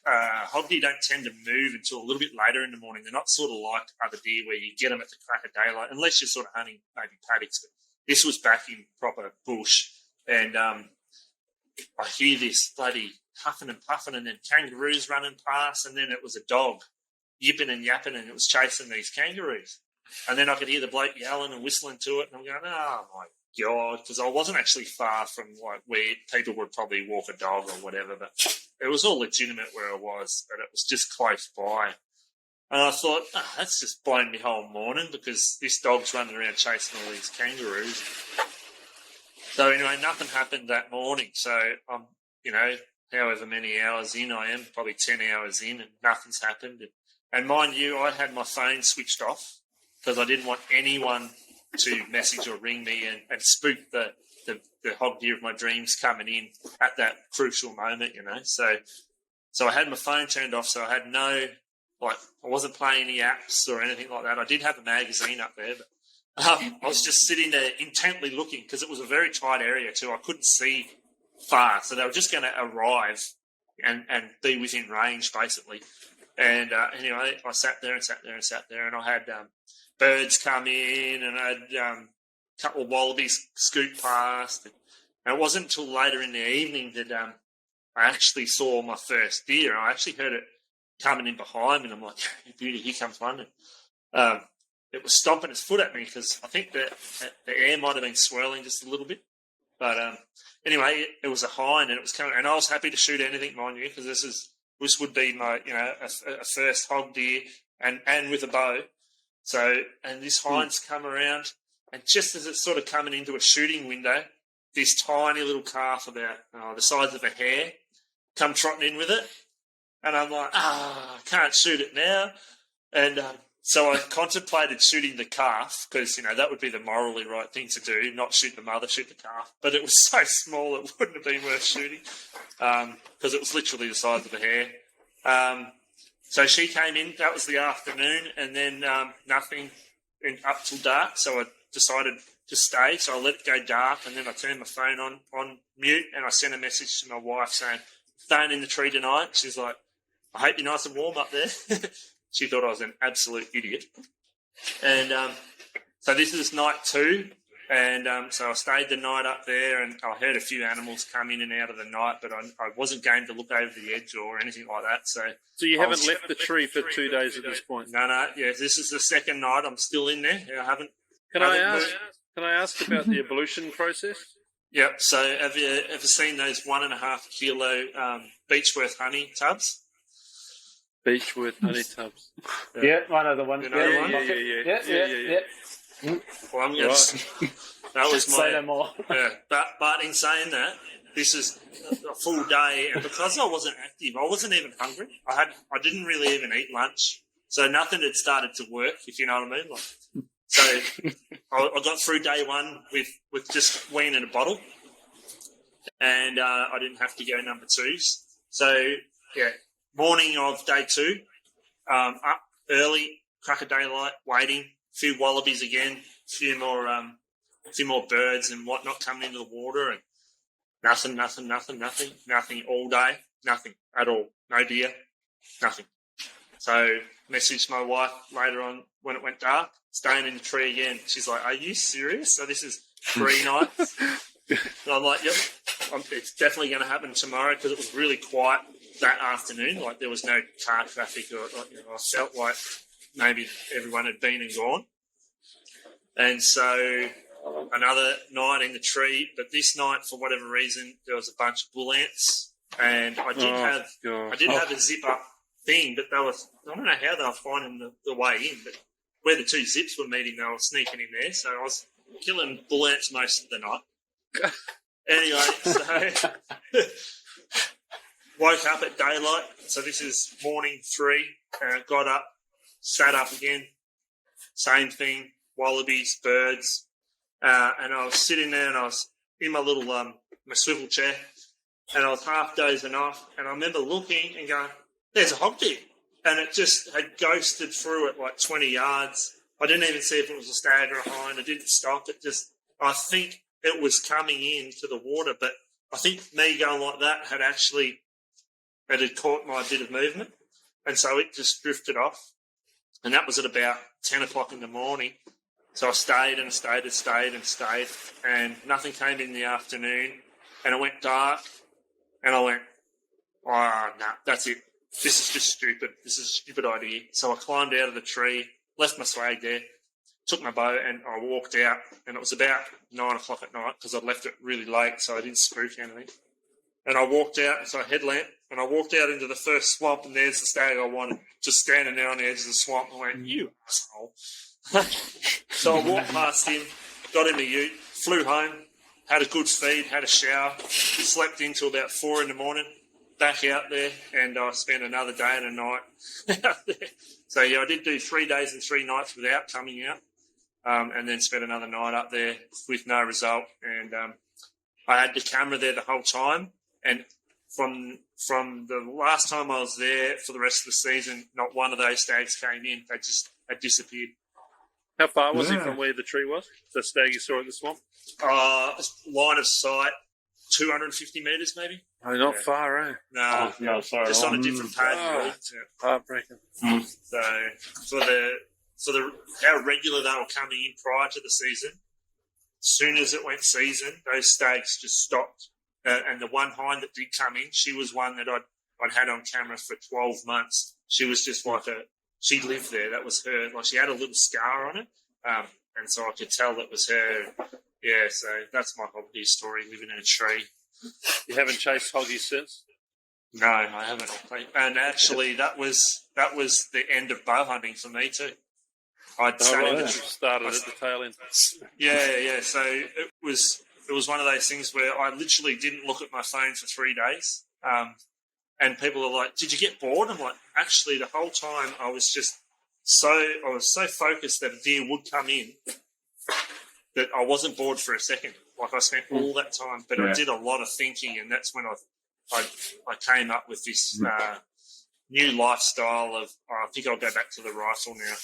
hog deer don't tend to move until a little bit later in the morning. They're not sort of like other deer where you get them at the crack of daylight, unless you're sort of hunting maybe paddocks. But this was back in proper bush, and I hear this bloody huffing and puffing, and then kangaroos running past, and then it was a dog yipping and yapping, and it was chasing these kangaroos. And then I could hear the bloke yelling and whistling to it, and I'm going, oh my God, because I wasn't actually far from where people would probably walk a dog or whatever, but it was all legitimate where I was, but it was just close by. And I thought, that's just blown me whole morning, because this dog's running around chasing all these kangaroos. So anyway, nothing happened that morning. So I'm, however many hours in I am, probably 10 hours in, and nothing's happened. And mind you, I had my phone switched off because I didn't want anyone to message or ring me and spook the the hog deer of my dreams coming in at that crucial moment, So I had my phone turned off, so I had I wasn't playing any apps or anything like that. I did have a magazine up there, but I was just sitting there intently looking because it was a very tight area too. I couldn't see far, so they were just going to arrive and be within range, basically. And anyway, I sat there, and I had birds come in, and I had a couple of wallabies scoot past. And it wasn't until later in the evening that I actually saw my first deer. I actually heard it coming in behind me, and I'm like, beauty, here comes one. And, it was stomping its foot at me because I think that the air might have been swirling just a little bit. But anyway, it was a hind, and it was coming, and I was happy to shoot anything, mind you, because this would be my a first hog deer and with a bow. So, and this hind's come around, and just as it's sort of coming into a shooting window, this tiny little calf about the size of a hair come trotting in with it, and I'm like, I can't shoot it now, and so I contemplated shooting the calf because, that would be the morally right thing to do, not shoot the mother, shoot the calf. But it was so small it wouldn't have been worth shooting because it was literally the size of a hair. So she came in, that was the afternoon, and then nothing up till dark. So I decided to stay, so I let it go dark, and then I turned my phone on mute, and I sent a message to my wife saying, staying in the tree tonight. She's like, I hope you're nice and warm up there. She thought I was an absolute idiot. And so this is night 2. And so I stayed the night up there, and I heard a few animals come in and out of the night, but I wasn't game to look over the edge or anything like that. So you haven't left the tree for 2 days at this point? No. Yeah, this is the second night. I'm still in there. I haven't. Can I ask about the evolution process? Yep. So have you ever seen those 1.5 kilo Beechworth honey tubs? Beechworth honey tubs. Yeah, I know the one. You know the one? Yeah. Well, I'm going to. That was my. Say no more. Yeah, but in saying that, this is a full day, and because I wasn't active, I wasn't even hungry. I didn't really even eat lunch, so nothing had started to work. If you know what I mean. So I got through day 1 with just wean in a bottle, and I didn't have to go number 2s. So yeah. Morning of day 2, up early, crack of daylight, waiting, a few wallabies again, a few more birds and whatnot coming into the water, and nothing all day, nothing at all, no deer, nothing. So messaged my wife later on when it went dark, staying in the tree again. She's like, "Are you serious? So this is 3 nights?" And I'm like, "Yep, it's definitely going to happen tomorrow," because it was really quiet that afternoon. Like there was no car traffic, or I felt like maybe everyone had been and gone. And so another night in the tree, but this night for whatever reason there was a bunch of bull ants, and I did have a zip up thing, but I don't know how they were finding the way in, but where the 2 zips were meeting, they were sneaking in there. So I was killing bull ants most of the night. Anyway, so woke up at daylight. So this is morning 3. Got up, sat up again. Same thing, wallabies, birds. And I was sitting there, and I was in my little my swivel chair, and I was half dozing off. And I remember looking and going, "There's a hog deer," and it just had ghosted through it like 20 yards. I didn't even see if it was a stag or a hind. I didn't stop. I think it was coming into the water, but I think me going like that it had caught my bit of movement, and so it just drifted off. And that was at about 10 o'clock in the morning. So I stayed, and nothing came in the afternoon, and it went dark, and I went, "Oh, no, that's it. This is just stupid. This is a stupid idea." So I climbed out of the tree, left my swag there, took my bow, and I walked out, and it was about 9 o'clock at night because I'd left it really late, so I didn't spook anything. And I walked out, so I headlamp, and I walked out into the first swamp, and there's the stag I wanted, just standing there on the edge of the swamp. I went, "You asshole." So I walked past him, got in the ute, flew home, had a good feed, had a shower, slept in till about 4 in the morning, back out there, and I spent another day and a night out there. So yeah, I did do 3 days and 3 nights without coming out, and then spent another night up there with no result. And I had the camera there the whole time, and from the last time I was there for the rest of the season, not one of those stags came in. They disappeared. How far was he from where the tree was? The stag you saw at the swamp? Line of sight, 250 metres maybe. Oh, not far, eh? No, sorry. just on a different pad. Really. Heartbreaking. So for how regular they were coming in prior to the season, as soon as it went season, those stags just stopped. And the one hind that did come in, she was one that I'd had on camera for 12 months. She was just like she lived there. That was her. Like, she had a little scar on it. And so I could tell that was her. Yeah, so that's my hobby story, living in a tree. You haven't chased hoggies since? No, I haven't. And actually, that was the end of bow hunting for me too. Started at the tail end. Yeah. So it was one of those things where I literally didn't look at my phone for 3 days. And people are like, "Did you get bored?" I'm like, actually, the whole time I was so focused that a deer would come in that I wasn't bored for a second. Like, I spent all that time, but I did a lot of thinking, and that's when I came up with this new lifestyle of, I think I'll go back to the rifle now.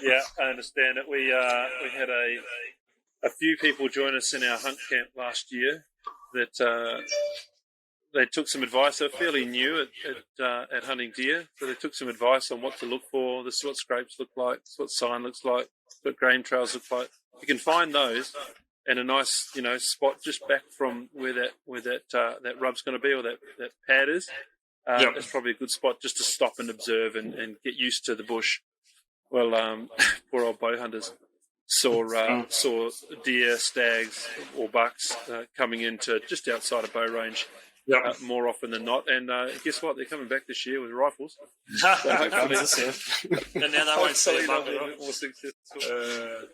Yeah, I understand it. We had a few people join us in our hunt camp last year that they took some advice. They're fairly new at hunting deer, so they took some advice on what to look for. This is what scrapes look like. This is what sign looks like. What grain trails look like. You can find those in a nice, spot just back from where that rub's going to be, or that pad is. It's probably a good spot just to stop and observe and get used to the bush. Well, poor old bow hunters saw deer, stags, or bucks coming into just outside of bow range. More often than not, and guess what? They're coming back this year with rifles. So and now they won't see a bit more successful.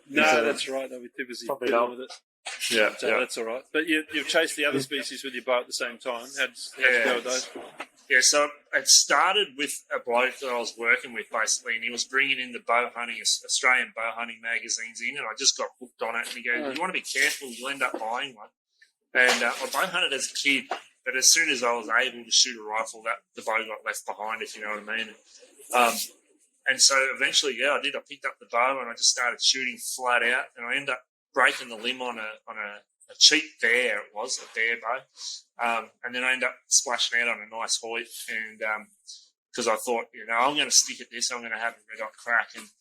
No, that's right. They'll be too busy dealing with it. So that's all right. But you've chased the other species with your bow at the same time. How'd you go with those? Yeah, so it started with a bloke that I was working with, basically, and he was bringing in the Australian bow hunting magazines in, and I just got hooked on it. And he goes, "You want to be careful, you'll end up buying one." And I bow hunted as a kid, but as soon as I was able to shoot a rifle, the bow got left behind, if you know what I mean. And so eventually, I did. I picked up the bow and I just started shooting flat out, and I ended up breaking the limb on a cheap bear. It was a bear bow, and then I ended up splashing out on a nice Hoyt, and because I thought, I'm going to stick at this, I'm going to have a red-hot crack, and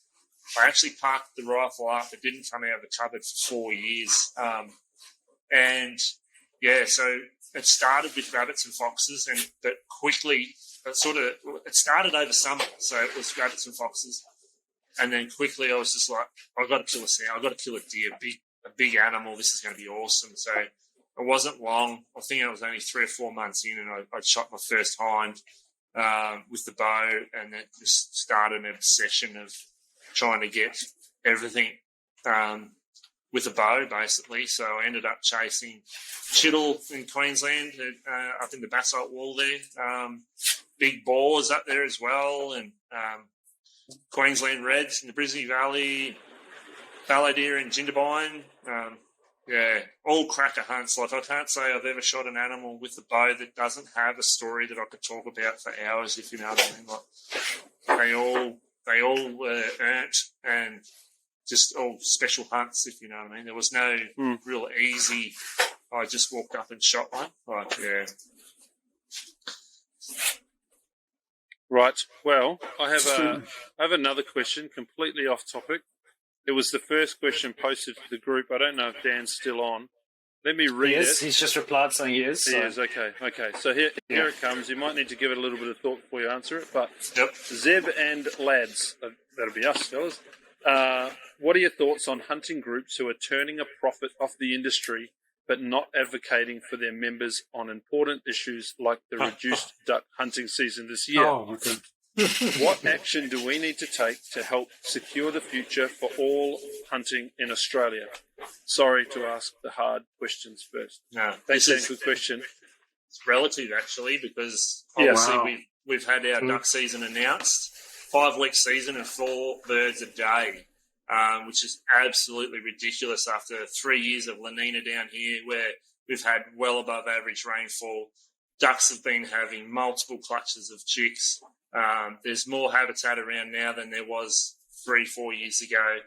I actually parked the rifle up. It didn't come out of the cupboard for 4 years, so it started with rabbits and foxes, but quickly it started over summer, so it was rabbits and foxes, and then quickly I was just like, I've got to kill a sow, I've got to kill a deer, a big animal. This is going to be awesome. So it wasn't long. I think it was only 3 or 4 months in, and I shot my first hind with the bow, and it just started an obsession of trying to get everything with a bow, basically. So I ended up chasing Chiddle in Queensland, up in the basalt wall there. Big boars up there as well, and Queensland reds in the Brisbane Valley, fallow deer in Jindabyne. All cracker hunts. Like, I can't say I've ever shot an animal with a bow that doesn't have a story that I could talk about for hours, if you know what I mean. Like, they all were earned and just all special hunts, if you know what I mean. There was no real easy, I just walked up and shot one. Right. Well, I have another question, completely off topic. It was the first question posted to the group. I don't know if Dan's still on. Let me read it. He's just replied saying he is. He is, okay. So here it comes. You might need to give it a little bit of thought before you answer it. But Zeb and lads, that'll be us, fellas. What are your thoughts on hunting groups who are turning a profit off the industry but not advocating for their members on important issues like the reduced duck hunting season this year? Oh, okay. What action do we need to take to help secure the future for all hunting in Australia? Sorry to ask the hard questions first. No, thanks, Dan. Good question. It's relative, actually, because obviously we've had our duck season announced, 5-week season and 4 birds a day. which is absolutely ridiculous after 3 years of La Nina down here, where we've had well above average rainfall. Ducks have been having multiple clutches of chicks. There's more habitat around now than there was 3-4 years ago.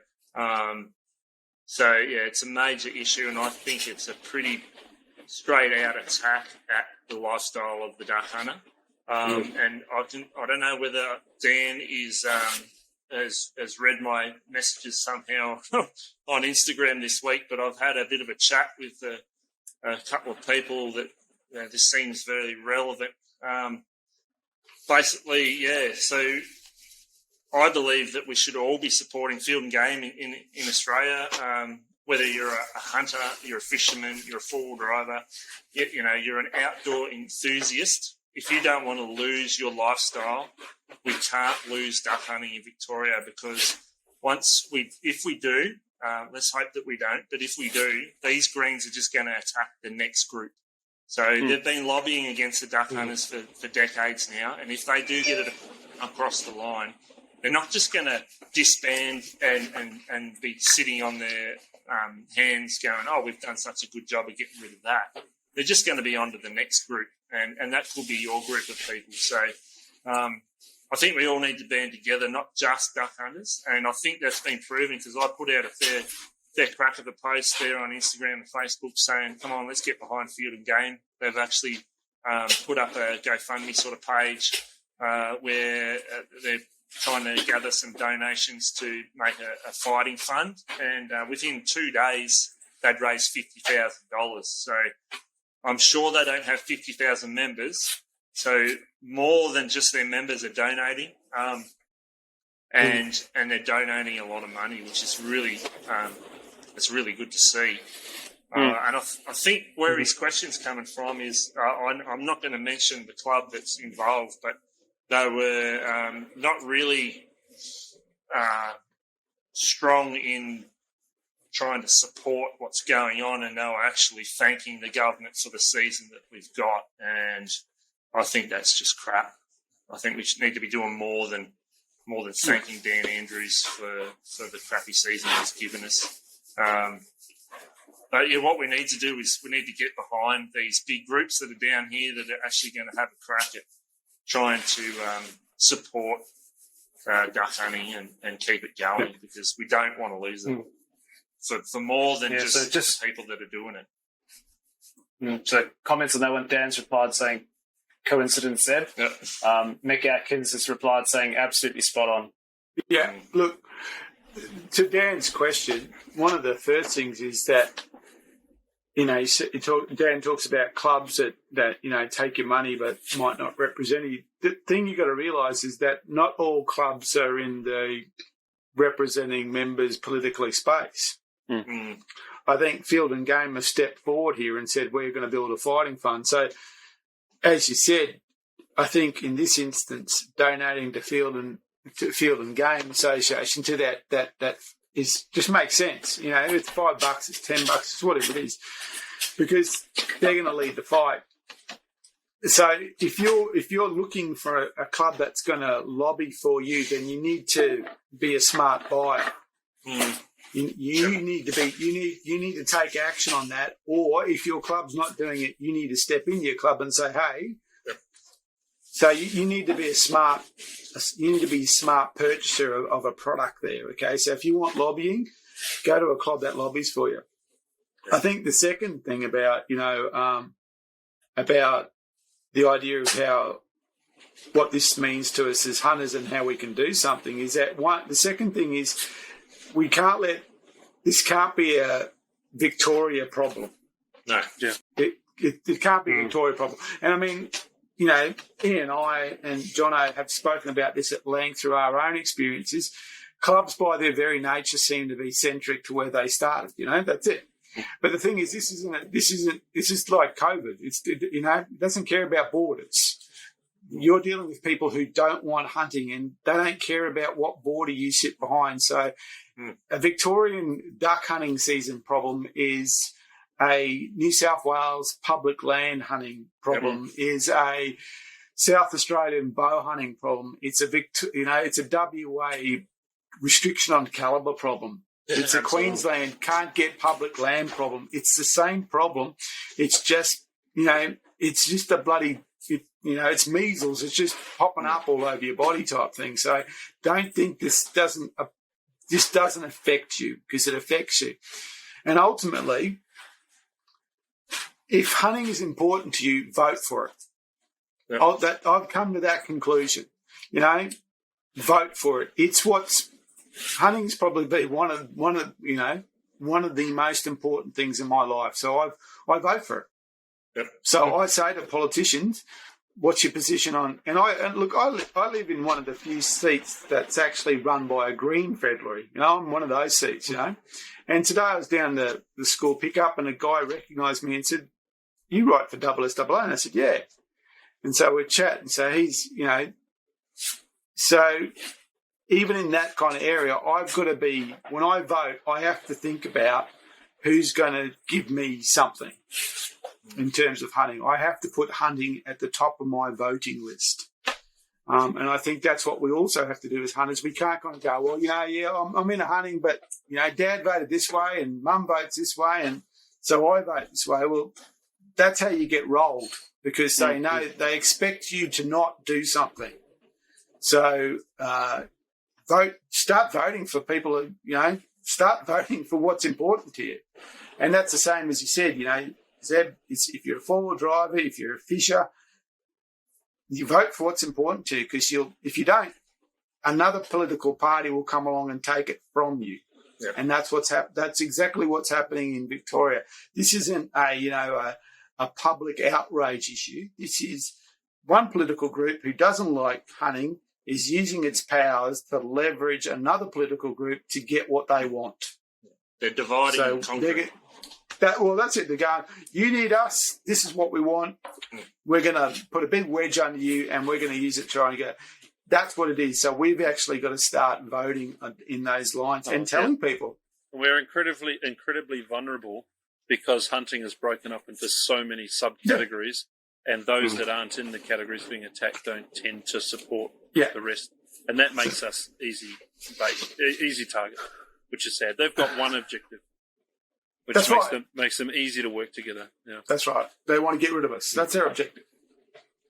So, yeah, it's a major issue, and I think it's a pretty straight-out attack at the lifestyle of the duck hunter. And I don't know whether Dan has read my messages somehow on Instagram this week, but I've had a bit of a chat with a couple of people that this seems very relevant. Basically, yeah, so I believe that we should all be supporting field and game in Australia, whether you're a hunter, you're a fisherman, you're a four-wheel driver, you're an outdoor enthusiast. If you don't want to lose your lifestyle, we can't lose duck hunting in Victoria, because if we do, let's hope that we don't, but if we do, these greens are just going to attack the next group. So they've been lobbying against the duck hunters for decades now, and if they do get it across the line, they're not just going to disband and be sitting on their hands going, oh, we've done such a good job of getting rid of that. They're just going to be on to the next group, and that could be your group of people. So I think we all need to band together, not just duck hunters, and I think that's been proven, because I put out a fair crack of a post there on Instagram and Facebook saying, come on, let's get behind field and game. They've actually put up a GoFundMe sort of page where they're trying to gather some donations to make a fighting fund, and within 2 days they'd raised $50,000. So I'm sure they don't have 50,000 members, so more than just their members are donating, and they're donating a lot of money, which is really it's really good to see. And I think where his question's coming from is, I'm not going to mention the club that's involved, but they were not really strong in trying to support what's going on, and they were actually thanking the government for the season that we've got. And I think that's just crap. I think we need to be doing more than thanking Dan Andrews for the crappy season he's given us. But yeah, what we need to do is we need to get behind these big groups that are down here that are actually going to have a crack at trying to support duck hunting and keep it going, because we don't want to lose them for more than just the people that are doing it. So comments on that one, Dan's replied saying, coincidence, Zeb. Yep. Mick Atkins has replied saying, absolutely spot on. Yeah, look, to Dan's question, one of the first things is that, Dan talks about clubs that take your money but might not represent you. The thing you've got to realise is that not all clubs are in the representing members politically space. Mm. I think Field and Game have stepped forward here and said, we're going to build a fighting fund. So, as you said, I think in this instance, donating to Field and Game Association to that is just makes sense. It's $5, it's $10, it's whatever it is, because they're going to lead the fight. So if you're looking for a club that's going to lobby for you, then you need to be a smart buyer. You need to take action on that. Or if your club's not doing it, you need to step into your club and say, hey. So you need to be a smart purchaser of a product there. Okay, so if you want lobbying, go to a club that lobbies for you. I think the second thing about the idea of what this means to us as hunters and how we can do something is that the second thing is we can't this can't be a Victoria problem. No, yeah. It can't be a Victoria problem. And I mean, Ian and I and Jono have spoken about this at length through our own experiences. Clubs by their very nature seem to be centric to where they started. That's it. But the thing is, this is like COVID. It doesn't care about borders. You're dealing with people who don't want hunting, and they don't care about what border you sit behind. So a Victorian duck hunting season problem is a New South Wales public land hunting problem, is a South Australian bow hunting problem. It's a WA restriction on calibre problem. It's a Queensland can't get public land problem. It's the same problem. It's just, it's just a bloody, it's measles. It's just popping up all over your body type thing. So don't think this doesn't affect you, because it affects you. And ultimately, if hunting is important to you, vote for it. Yep. I've come to that conclusion. Vote for it. It's hunting's probably been one of the most important things in my life. So I vote for it. Yep. So I say to politicians, what's your position on? And I live in one of the few seats that's actually run by a Green federally. I'm one of those seats. And today I was down the school pickup, and a guy recognised me and said, "You write for SSAA?" And I said, "Yeah." And so we're chatting. So he's, so even in that kind of area, I've got to be, when I vote, I have to think about who's going to give me something in terms of hunting. I have to put hunting at the top of my voting list. And I think that's what we also have to do as hunters. We can't kind of go, well, I'm into hunting, but, Dad voted this way and Mum votes this way, and so I vote this way. Well, that's how you get rolled, because they know they expect you to not do something. So start voting for people who, start voting for what's important to you. And that's the same as you said, Zeb, if you're a four-wheel driver, if you're a fisher, you vote for what's important to you, because if you don't, another political party will come along and take it from you. Yep. And that's that's exactly what's happening in Victoria. This isn't a public outrage issue. This is one political group who doesn't like hunting is using its powers to leverage another political group to get what they want. They're dividing and conquering. That's it. They're going, you need us. This is what we want. We're going to put a big wedge under you, and we're going to use it to try and get. That's what it is. So we've actually got to start voting in those lines and telling people. We're incredibly vulnerable, because hunting is broken up into so many subcategories, and those that aren't in the categories being attacked don't tend to support the rest. And that makes us easy target, which is sad. They've got one objective, which makes them easy to work together. Yeah. That's right. They want to get rid of us. That's their objective.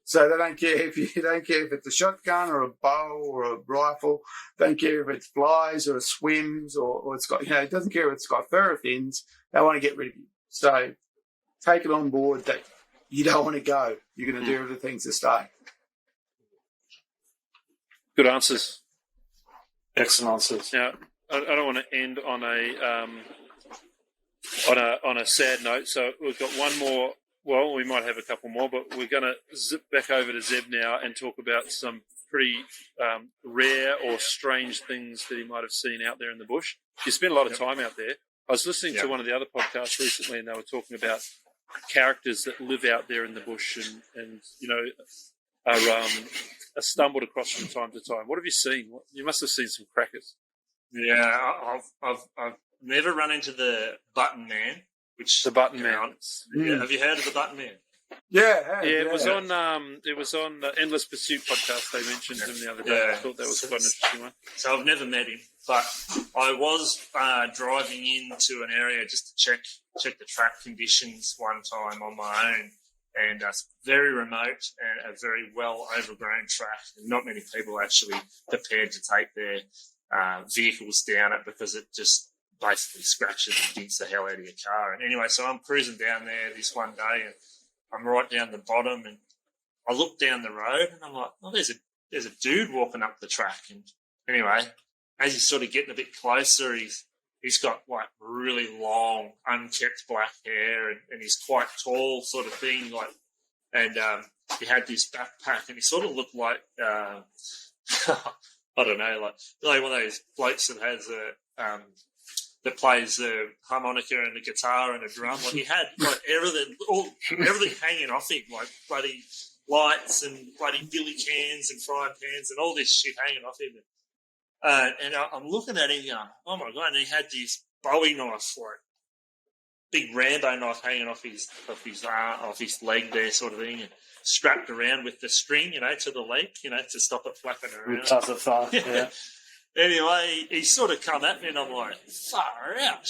So they don't care if it's a shotgun or a bow or a rifle. They don't care if it flies or it swims or it's got, it doesn't care if it's got fur or fins. They want to get rid of you. So take it on board that you don't want to go. You're going to do other things to stay. Good answers. Excellent answers. Now, I don't want to end on a sad note. So we've got one more. Well, we might have a couple more, but we're going to zip back over to Zeb now and talk about some pretty rare or strange things that he might have seen out there in the bush. You spent a lot of time out there. I was listening to one of the other podcasts recently, and they were talking about characters that live out there in the bush and are stumbled across from time to time. What have you seen? You must have seen some crackers. Yeah, I've never run into the Button Man. The Button Man. Yeah. Have you heard of the Button Man? Yeah. It was on the Endless Pursuit podcast. They mentioned him the other day. I thought that was quite an interesting one. So I've never met him, but I was driving into an area just to check the track conditions one time on my own, and it's very remote and a very well overgrown track. And not many people actually prepared to take their vehicles down it, because it just basically scratches and dinks the hell out of your car. And anyway, so I'm cruising down there this one day, and I'm right down the bottom, and I look down the road, and I'm like, oh, there's a dude walking up the track. And anyway, as he's sort of getting a bit closer, he's got like really long, unkept black hair, and he's quite tall, sort of thing. And he had this backpack, and he sort of looked like I don't know, like one of those blokes that has that plays the harmonica and the guitar and a drum. Like, he had like everything hanging off him, like bloody lights and bloody billy cans and frying pans and all this shit hanging off him. And I'm looking at him going, oh my God, and he had this Bowie knife, like big Rambo knife hanging off his leg there, sort of thing, and strapped around with the string, to the leg, to stop it flapping around. Does it far, yeah. Anyway, he sort of come at me, and I'm like, far out.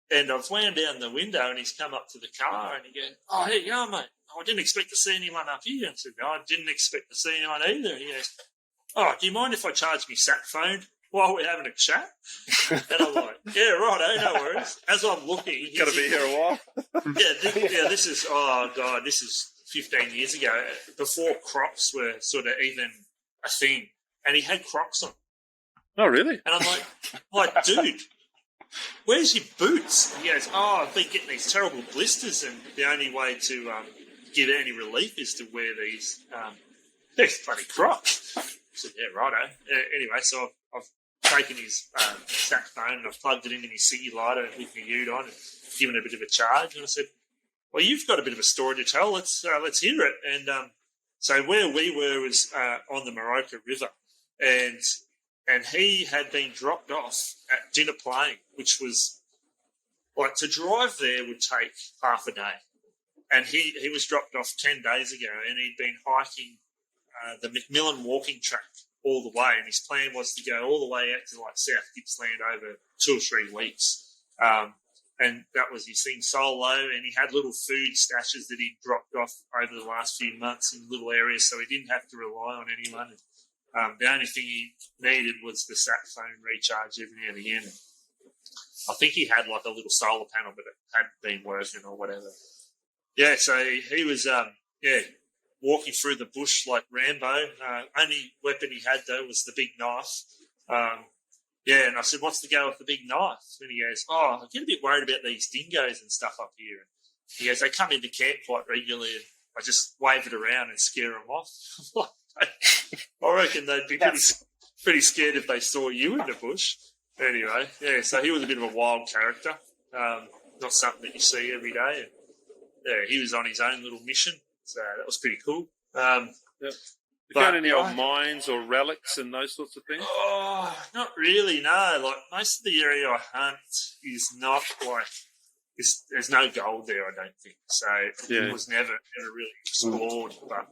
And I've wound down the window, and he's come up to the car, and he goes, "Oh, here you are, mate. Oh, I didn't expect to see anyone up here." I said, "No, I didn't expect to see anyone either." And he goes, "Oh, do you mind if I charge me sat phone while we're having a chat?" And I'm like, "Yeah, right, no worries." As I'm looking, Got to be here a while. this is, oh God, this is 15 years ago, before Crocs were sort of even a thing. And he had Crocs on. Oh, really? And I'm like, dude, where's your boots? And he goes, "Oh, I've been getting these terrible blisters, and the only way to give any relief is to wear these bloody Crocs." I said, "Yeah, righto." Anyway, so I've taken his sat phone and I've plugged it into my ciggy lighter with my ute on and given it a bit of a charge. And I said, "Well, you've got a bit of a story to tell. Let's hear it." And so where we were was on the Maroka River, and he had been dropped off at dinner playing, which was like, to drive there would take half a day. And he was dropped off 10 days ago, and he'd been hiking the Macmillan walking track all the way, and his plan was to go all the way out to like South Gippsland over 2 or 3 weeks. And that was his thing solo, and he had little food stashes that he'd dropped off over the last few months in little areas, so he didn't have to rely on anyone. The only thing he needed was the sat phone recharge every now and again. I think he had like a little solar panel, but it hadn't been working or whatever. Yeah, so he was walking through the bush like Rambo. Only weapon he had, though, was the big knife. And I said, "What's the go with the big knife?" And he goes, "Oh, I get a bit worried about these dingoes and stuff up here." And he goes, "They come into camp quite regularly, and I just wave it around and scare them off." I reckon they'd be pretty scared if they saw you in the bush. Anyway, yeah, so he was a bit of a wild character. Not something that you see every day. And, yeah, he was on his own little mission, so that was pretty cool. You found any old mines or relics and those sorts of things? Oh, not really, no. Like, most of the area I hunt is not like, there's no gold there, I don't think. So it was never really explored. But,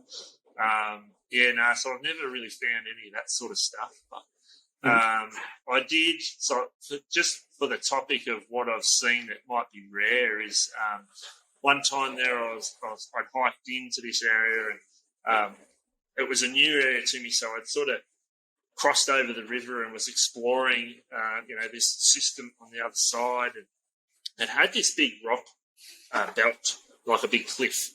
so I've never really found any of that sort of stuff. But I did, so just for the topic of what I've seen that might be rare is one time there I'd hiked into this area, and it was a new area to me, so I'd sort of crossed over the river and was exploring, this system on the other side, and it had this big rock belt, like a big cliff,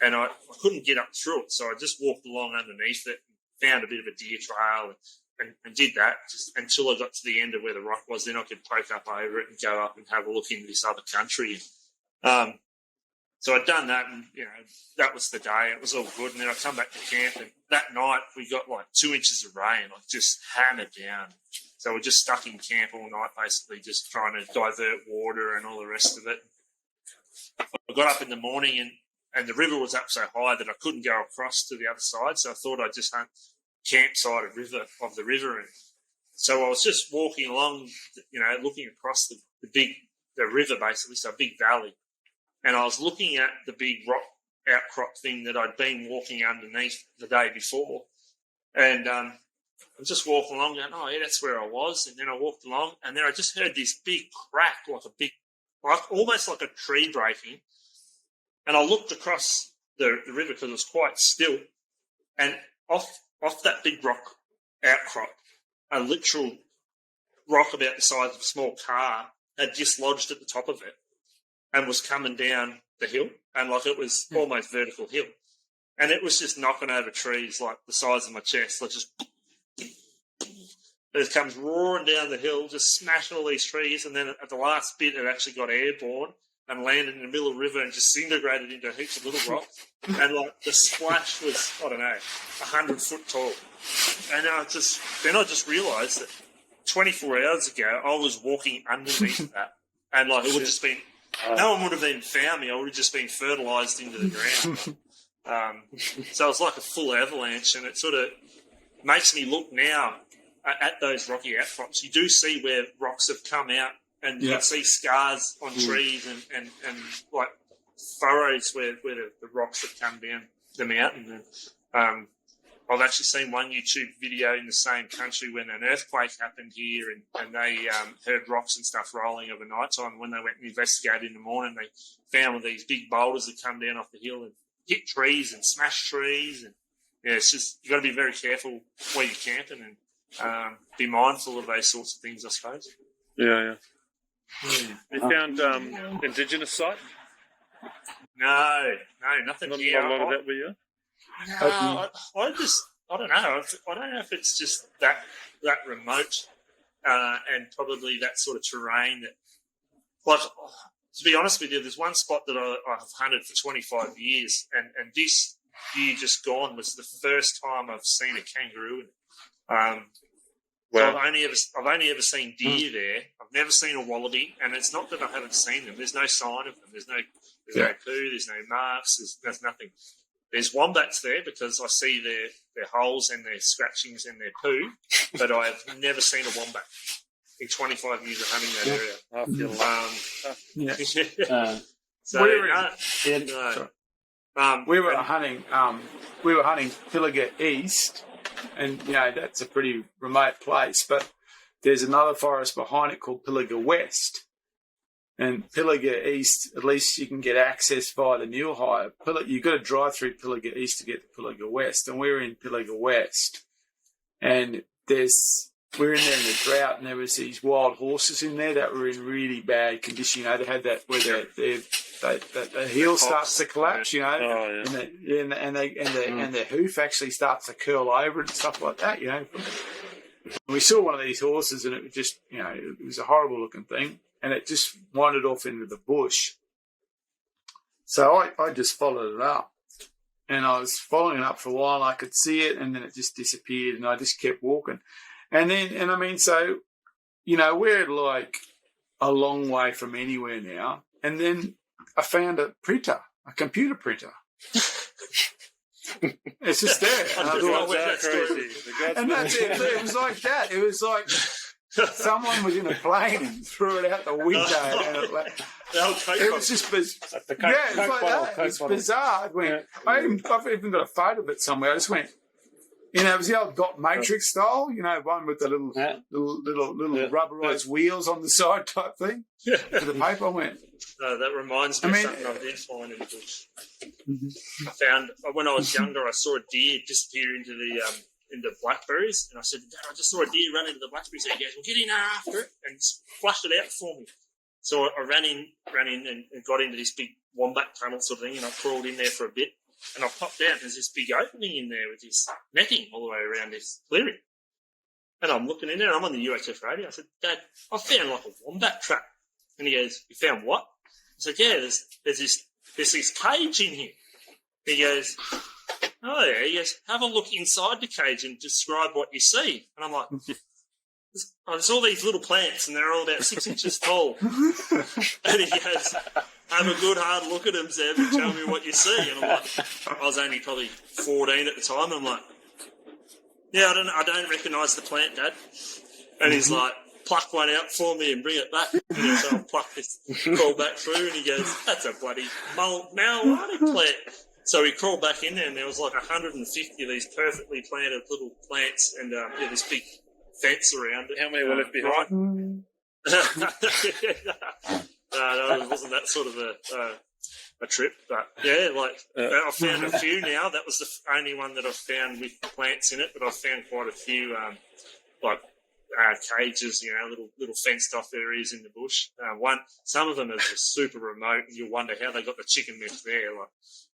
and I couldn't get up through it, so I just walked along underneath it and found a bit of a deer trail and did that just until I got to the end of where the rock was. Then I could poke up over it and go up and have a look into this other country. So I'd done that, and, that was the day. It was all good. And then I come back to camp, and that night we got like 2 inches of rain, like just hammered down. So we're just stuck in camp all night, basically, just trying to divert water and all the rest of it. I got up in the morning, and the river was up so high that I couldn't go across to the other side. So I thought I'd just hunt campside of the river. And so I was just walking along, looking across the river, basically, so a big valley. And I was looking at the big rock outcrop thing that I'd been walking underneath the day before. And I was just walking along going, "Oh, yeah, that's where I was." And then I walked along, and then I just heard this big crack, almost like a tree breaking. And I looked across the river because it was quite still. And off that big rock outcrop, a literal rock about the size of a small car had dislodged at the top of it and was coming down the hill, and like it was almost vertical hill. And it was just knocking over trees like the size of my chest. Like it comes roaring down the hill, just smashing all these trees, and then at the last bit it actually got airborne and landed in the middle of the river and just disintegrated into heaps of little rocks. And like the splash was, 100 foot tall. And I just realised that 24 hours ago I was walking underneath that, and like it would have just been, no one would have even found me. I would have just been fertilised into the ground. So it was like a full avalanche, and it sort of makes me look now at those rocky outcrops. You do see where rocks have come out, and you can see scars on trees and like furrows where the rocks have come down the mountain. And I've actually seen one YouTube video in the same country when an earthquake happened here, and they heard rocks and stuff rolling over night time. When they went and investigated in the morning, they found one of these big boulders that come down off the hill and hit trees and smash trees. And yeah, it's just, you've got to be very careful where you're camping and be mindful of those sorts of things, I suppose. Yeah. You found Indigenous site? No, nothing Not here. a lot of that with you? No, I don't know. I don't know if it's just that remote and probably that sort of terrain that, like, to be honest with you, there's one spot that I've hunted for 25 years, and this year just gone was the first time I've seen a kangaroo. So I've only ever seen deer there. I've never seen a wallaby, and it's not that I haven't seen them. There's no sign of them. There's no poo. There's no marks. There's nothing. There's wombats there because I see their holes and their scratchings and their poo, but I have never seen a wombat in 25 years of hunting that area. We were hunting Pilliga East, and that's a pretty remote place. But there's another forest behind it called Pilliga West. And Pilliga East, at least you can get access via the mule hire. You've got to drive through Pilliga East to get to Pilliga West. And we were in Pilliga West. And we were in there in the drought, and there was these wild horses in there that were in really bad condition. They had that where the heel starts to collapse, and their hoof actually starts to curl over and stuff like that, We saw one of these horses, and it was just, it was a horrible looking thing. And it just wandered off into the bush. So I just followed it up. And I was following it up for a while. I could see it, and then it just disappeared, and I just kept walking. So, we're like a long way from anywhere now. And then I found a computer printer. It's just there. And that's it. It was like that. It was like someone was in a plane and threw it out the window. And it was just bizarre. It was like that. It's bizarre. I've even got a photo of it somewhere. I just went, it was the old dot matrix style, one with the little rubberized wheels on the side type thing. For the paper. I went. That reminds me of something I did find in the bush. I found, when I was younger, I saw a deer disappear into blackberries, and I said, Dad, I just saw a deer run into the blackberries. And he goes, well, get in there after it, and flushed it out for me. So I ran in and got into this big wombat tunnel sort of thing, and I crawled in there for a bit, and I popped out, and there's this big opening in there with this netting all the way around this clearing. And I'm looking in there, and I'm on the UHF radio. I said, Dad, I found like a wombat trap. And he goes, you found what? I said, yeah, there's this cage in here. He goes, oh, yeah. He goes, have a look inside the cage and describe what you see. And I'm like, there's all these little plants, and they're all about 6 inches tall. And he goes, have a good hard look at them, Zeb, and tell me what you see. And I'm like, I was only probably 14 at the time. And I'm like, yeah, I don't recognise the plant, Dad. And he's like, pluck one out for me and bring it back. And so I'll pluck this, crawl back through, and he goes, that's a bloody marijuana plant. So we crawled back in there, and there was like 150 of these perfectly planted little plants, and this big fence around it. How many were left behind? No, it wasn't that sort of a trip, but yeah, I found a few now. That was the only one that I've found with plants in it, but I've found quite a few cages, little fenced off areas in the bush. Some of them are just super remote, and you'll wonder how they got the chicken mesh there.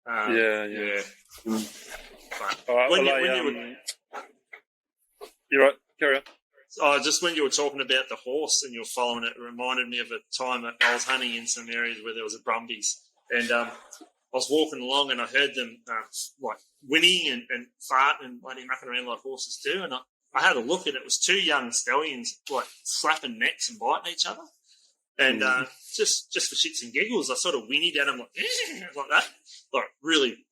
Yeah. But you're right. Carry on. Just when you were talking about the horse and you were following it, reminded me of a time that I was hunting in some areas where there was a brumbies, and I was walking along and I heard them whinnying and farting and bloody mucking around like horses do, and I had a look, and it was two young stallions slapping necks and biting each other. And just for shits and giggles, I sort of whinnied at them like that, like really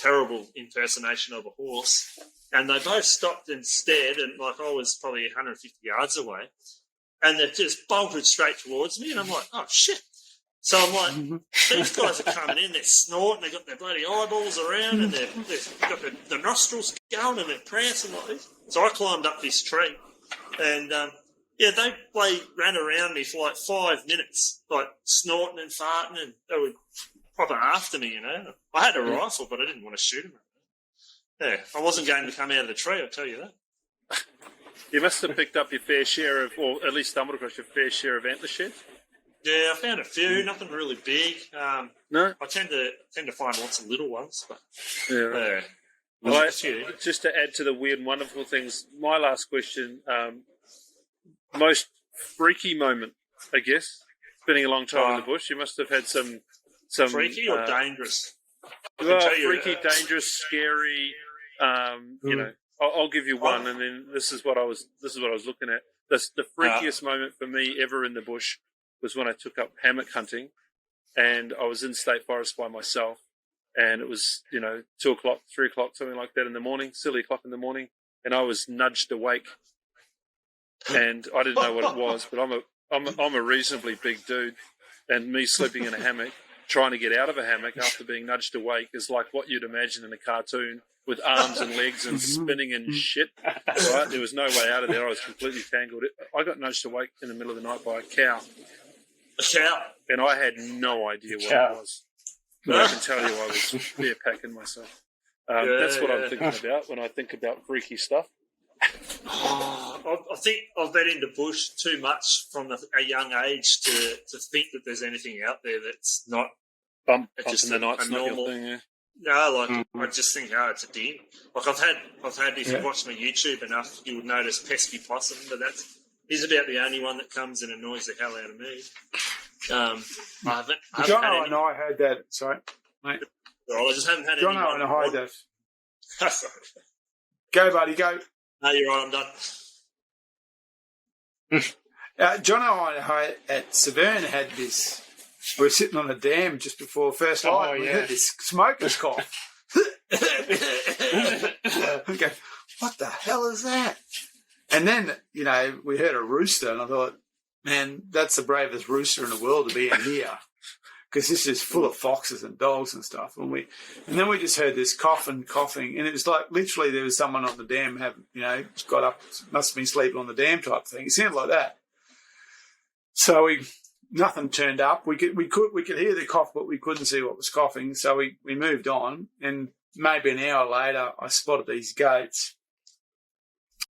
terrible impersonation of a horse. And they both stopped and stared, and I was probably 150 yards away, and they just bolted straight towards me, and I'm like, oh shit. So I'm like, these guys are coming in, they're snorting, they've got their bloody eyeballs around, and they've got the nostrils going, and they're prancing like this. So I climbed up this tree, and they ran around me for like 5 minutes, like snorting and farting, and they were proper after me, you know. I had a rifle, but I didn't want to shoot them. Yeah, I wasn't going to come out of the tree, I'll tell you that. You must have picked up your fair share of, or at least stumbled across your fair share of antler sheds. Yeah, I found a few, nothing really big. No? I tend to find lots of little ones, but Well, just to add to the weird and wonderful things, my last question, most freaky moment, I guess, spending a long time in the bush. You must have had some freaky or dangerous? Well, freaky, dangerous, scary. You know, I'll give you one, and then this is what I was looking at. The freakiest moment for me ever in the bush was when I took up hammock hunting, and I was in state forest by myself, and it was 2 o'clock, 3 o'clock, something like that in the morning, silly o'clock in the morning, and I was nudged awake, and I didn't know what it was, but I'm a reasonably big dude, and me sleeping in a hammock, trying to get out of a hammock after being nudged awake is like what you'd imagine in a cartoon with arms and legs and spinning and shit. Right? There was no way out of there. I was completely tangled. I got nudged awake in the middle of the night by a cow. A cow? And I had no idea what it was. But I can tell you I was beer packing myself. That's what I'm thinking about when I think about freaky stuff. I think I've been into bush too much from a young age to think that there's anything out there that's not bump just in the night's a not normal your thing, yeah. No, I just think, it's a deer. Like I've had. If you watch my YouTube enough, you would notice pesky possum, but he's about the only one that comes and annoys the hell out of me. I haven't Jono and I had that. Sorry, mate. I just haven't had any. Jono and I had that. Go, buddy, go. No, you're right. I'm done. Jono and I at Severn had this. We were sitting on a dam just before first light. We heard this smoker's cough. Okay, what the hell is that? And then, we heard a rooster, and I thought, man, that's the bravest rooster in the world to be in here, because this is full of foxes and dogs and stuff. And then we just heard this coughing, and it was like literally there was someone on the dam got up, must have been sleeping on the dam type thing. It sounded like that. So nothing turned up. We could hear the cough, but we couldn't see what was coughing. So we moved on, and maybe an hour later, I spotted these goats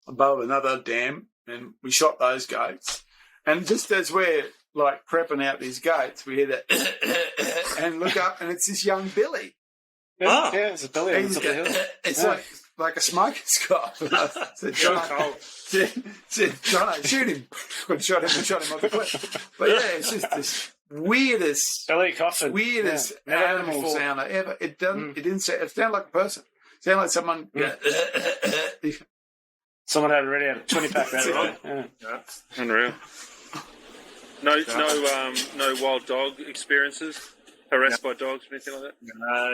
above another dam, and we shot those goats. And just as we're like prepping out these goats, we hear that and look up, and it's this young Billy. Yeah, it's a Billy on the top of the hill. It's like a smoker's cough. Said, Jono, shoot him. I shot him on the cliff. But it's just this weirdest animal sound I ever. It didn't sound. It sounded like a person. It sounded like someone. Someone had already had a 20-pack that right. Yeah. Unreal. No wild dog experiences. Harassed by dogs or anything like that?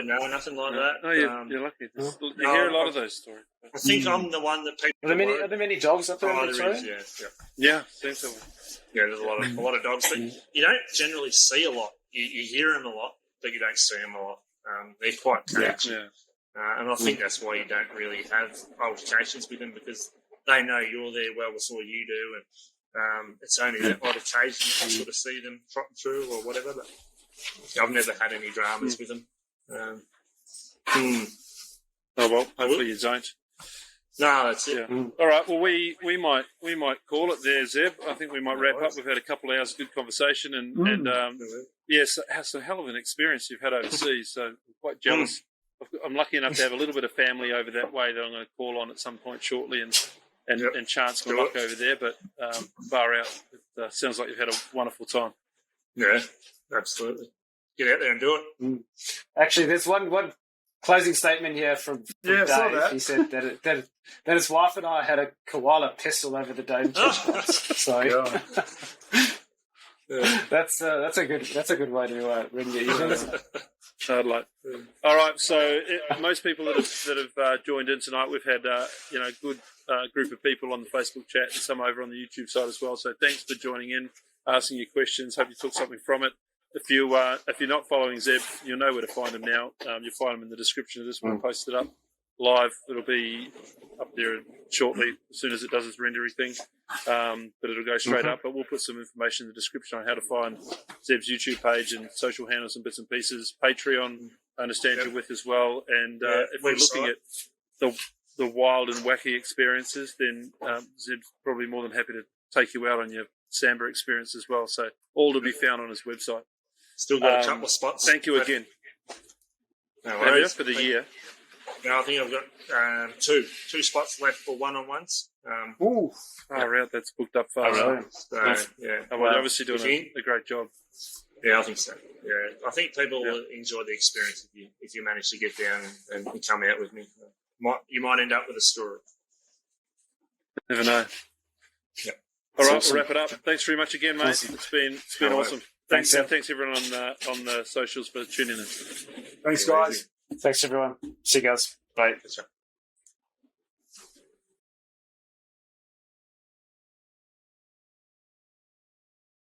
No, nothing like that. No, you're lucky. You hear a lot of those stories. I think I'm the one that people. Are there many dogs up there in Victoria? Yeah, seems so. Yeah, there's a lot of dogs, but you don't generally see a lot. You hear them a lot, but you don't see them a lot. They're quite cagey. Yeah. And I think that's why you don't really have altercations with them, because they know you're there well before you do, and it's only that odd occasion that you sort of see them trotting through or whatever. But I've never had any dramas with them. Oh well, hopefully you don't. No, that's it. Yeah. All right. Well, we might call it there, Zeb. I think we might wrap up. We've had a couple of hours of good conversation, and yes, it's a hell of an experience you've had overseas. So I'm quite jealous. I'm lucky enough to have a little bit of family over that way that I'm going to call on at some point shortly, and chance my luck over there. But far out, it sounds like you've had a wonderful time. Yeah, absolutely. Get out there and do it. Actually, there's one closing statement here from Dave. He said that his wife and I had a koala pistol over the dome. So that's a good way to ring your evenings. I'd like. All right, so most people that have joined in tonight, we've had a good group of people on the Facebook chat and some over on the YouTube side as well. So thanks for joining in, asking your questions. Hope you took something from it. if you're not following Zeb, you'll know where to find him now. You'll find him in the description of this one. Posted up live. It'll be up there shortly as soon as it does its rendering thing. But it'll go straight up. But we'll put some information in the description on how to find Zeb's YouTube page and social handles and bits and pieces. Patreon, I understand you're with as well. And if we're looking at the wild and wacky experiences, then Zeb's probably more than happy to take you out on your Sambar experience as well. So all to be found on his website. Still got a couple of spots. Thank you again. No worries. For the year. Now I think I've got two spots left for one-on-ones. Ooh, out. That's booked up far. So, yeah. Well, you're obviously doing a great job. Yeah, I think so. Yeah, I think people will enjoy the experience if you manage to get down and come out with me. You might end up with a story. Never know. Yeah. All right, we'll wrap it up. Thanks very much again, mate. Awesome. It's been awesome. Thanks everyone on the socials for tuning in. Thanks, guys. Thanks, everyone. See you guys. Bye.